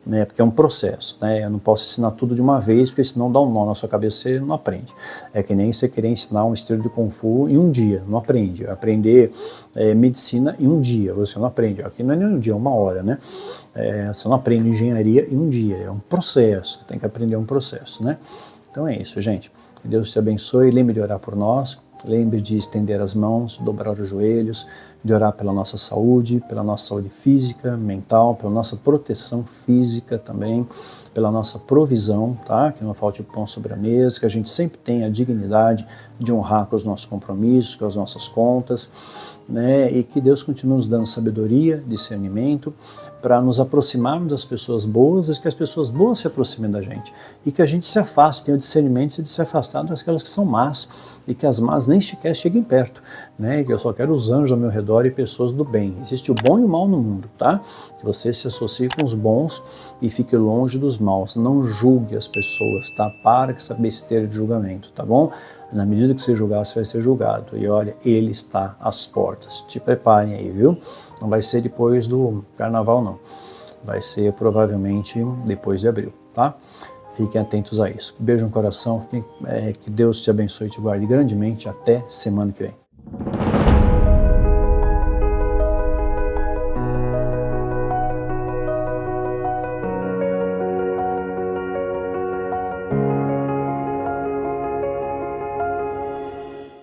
né? Porque é um processo, né? Eu não posso ensinar tudo de uma vez, porque senão dá um nó na sua cabeça e você não aprende. É que nem você querer ensinar um estilo de Kung Fu em um dia, não aprende. Aprender medicina em um dia, você não aprende. Aqui não é nem um dia, é 1 hora, né? Você não aprende engenharia em um dia, é um processo, você tem que aprender um processo, né? Então é isso, gente. Que Deus te abençoe, lembre de orar por nós, lembre de estender as mãos, dobrar os joelhos, de orar pela nossa saúde física, mental, pela nossa proteção física também, pela nossa provisão, tá? Que não falte o pão sobre a mesa, que a gente sempre tenha a dignidade de honrar com os nossos compromissos, com as nossas contas, né? E que Deus continue nos dando sabedoria, discernimento, para nos aproximarmos das pessoas boas e que as pessoas boas se aproximem da gente. E que a gente se afaste, tenha o discernimento de se afastar daquelas que são más, e que as más nem sequer cheguem perto, né? Que eu só quero os anjos ao meu redor e pessoas do bem. Existe o bom e o mal no mundo, tá? Que você se associe com os bons e fique longe dos maus. Não julgue as pessoas, tá? Para com essa besteira de julgamento, tá bom? Na medida que você julgar, você vai ser julgado. E olha, ele está às portas. Te preparem aí, viu? Não vai ser depois do carnaval, não. Vai ser provavelmente depois de abril, tá? Fiquem atentos a isso. Beijo no coração. Que Deus te abençoe e te guarde grandemente. Até semana que vem.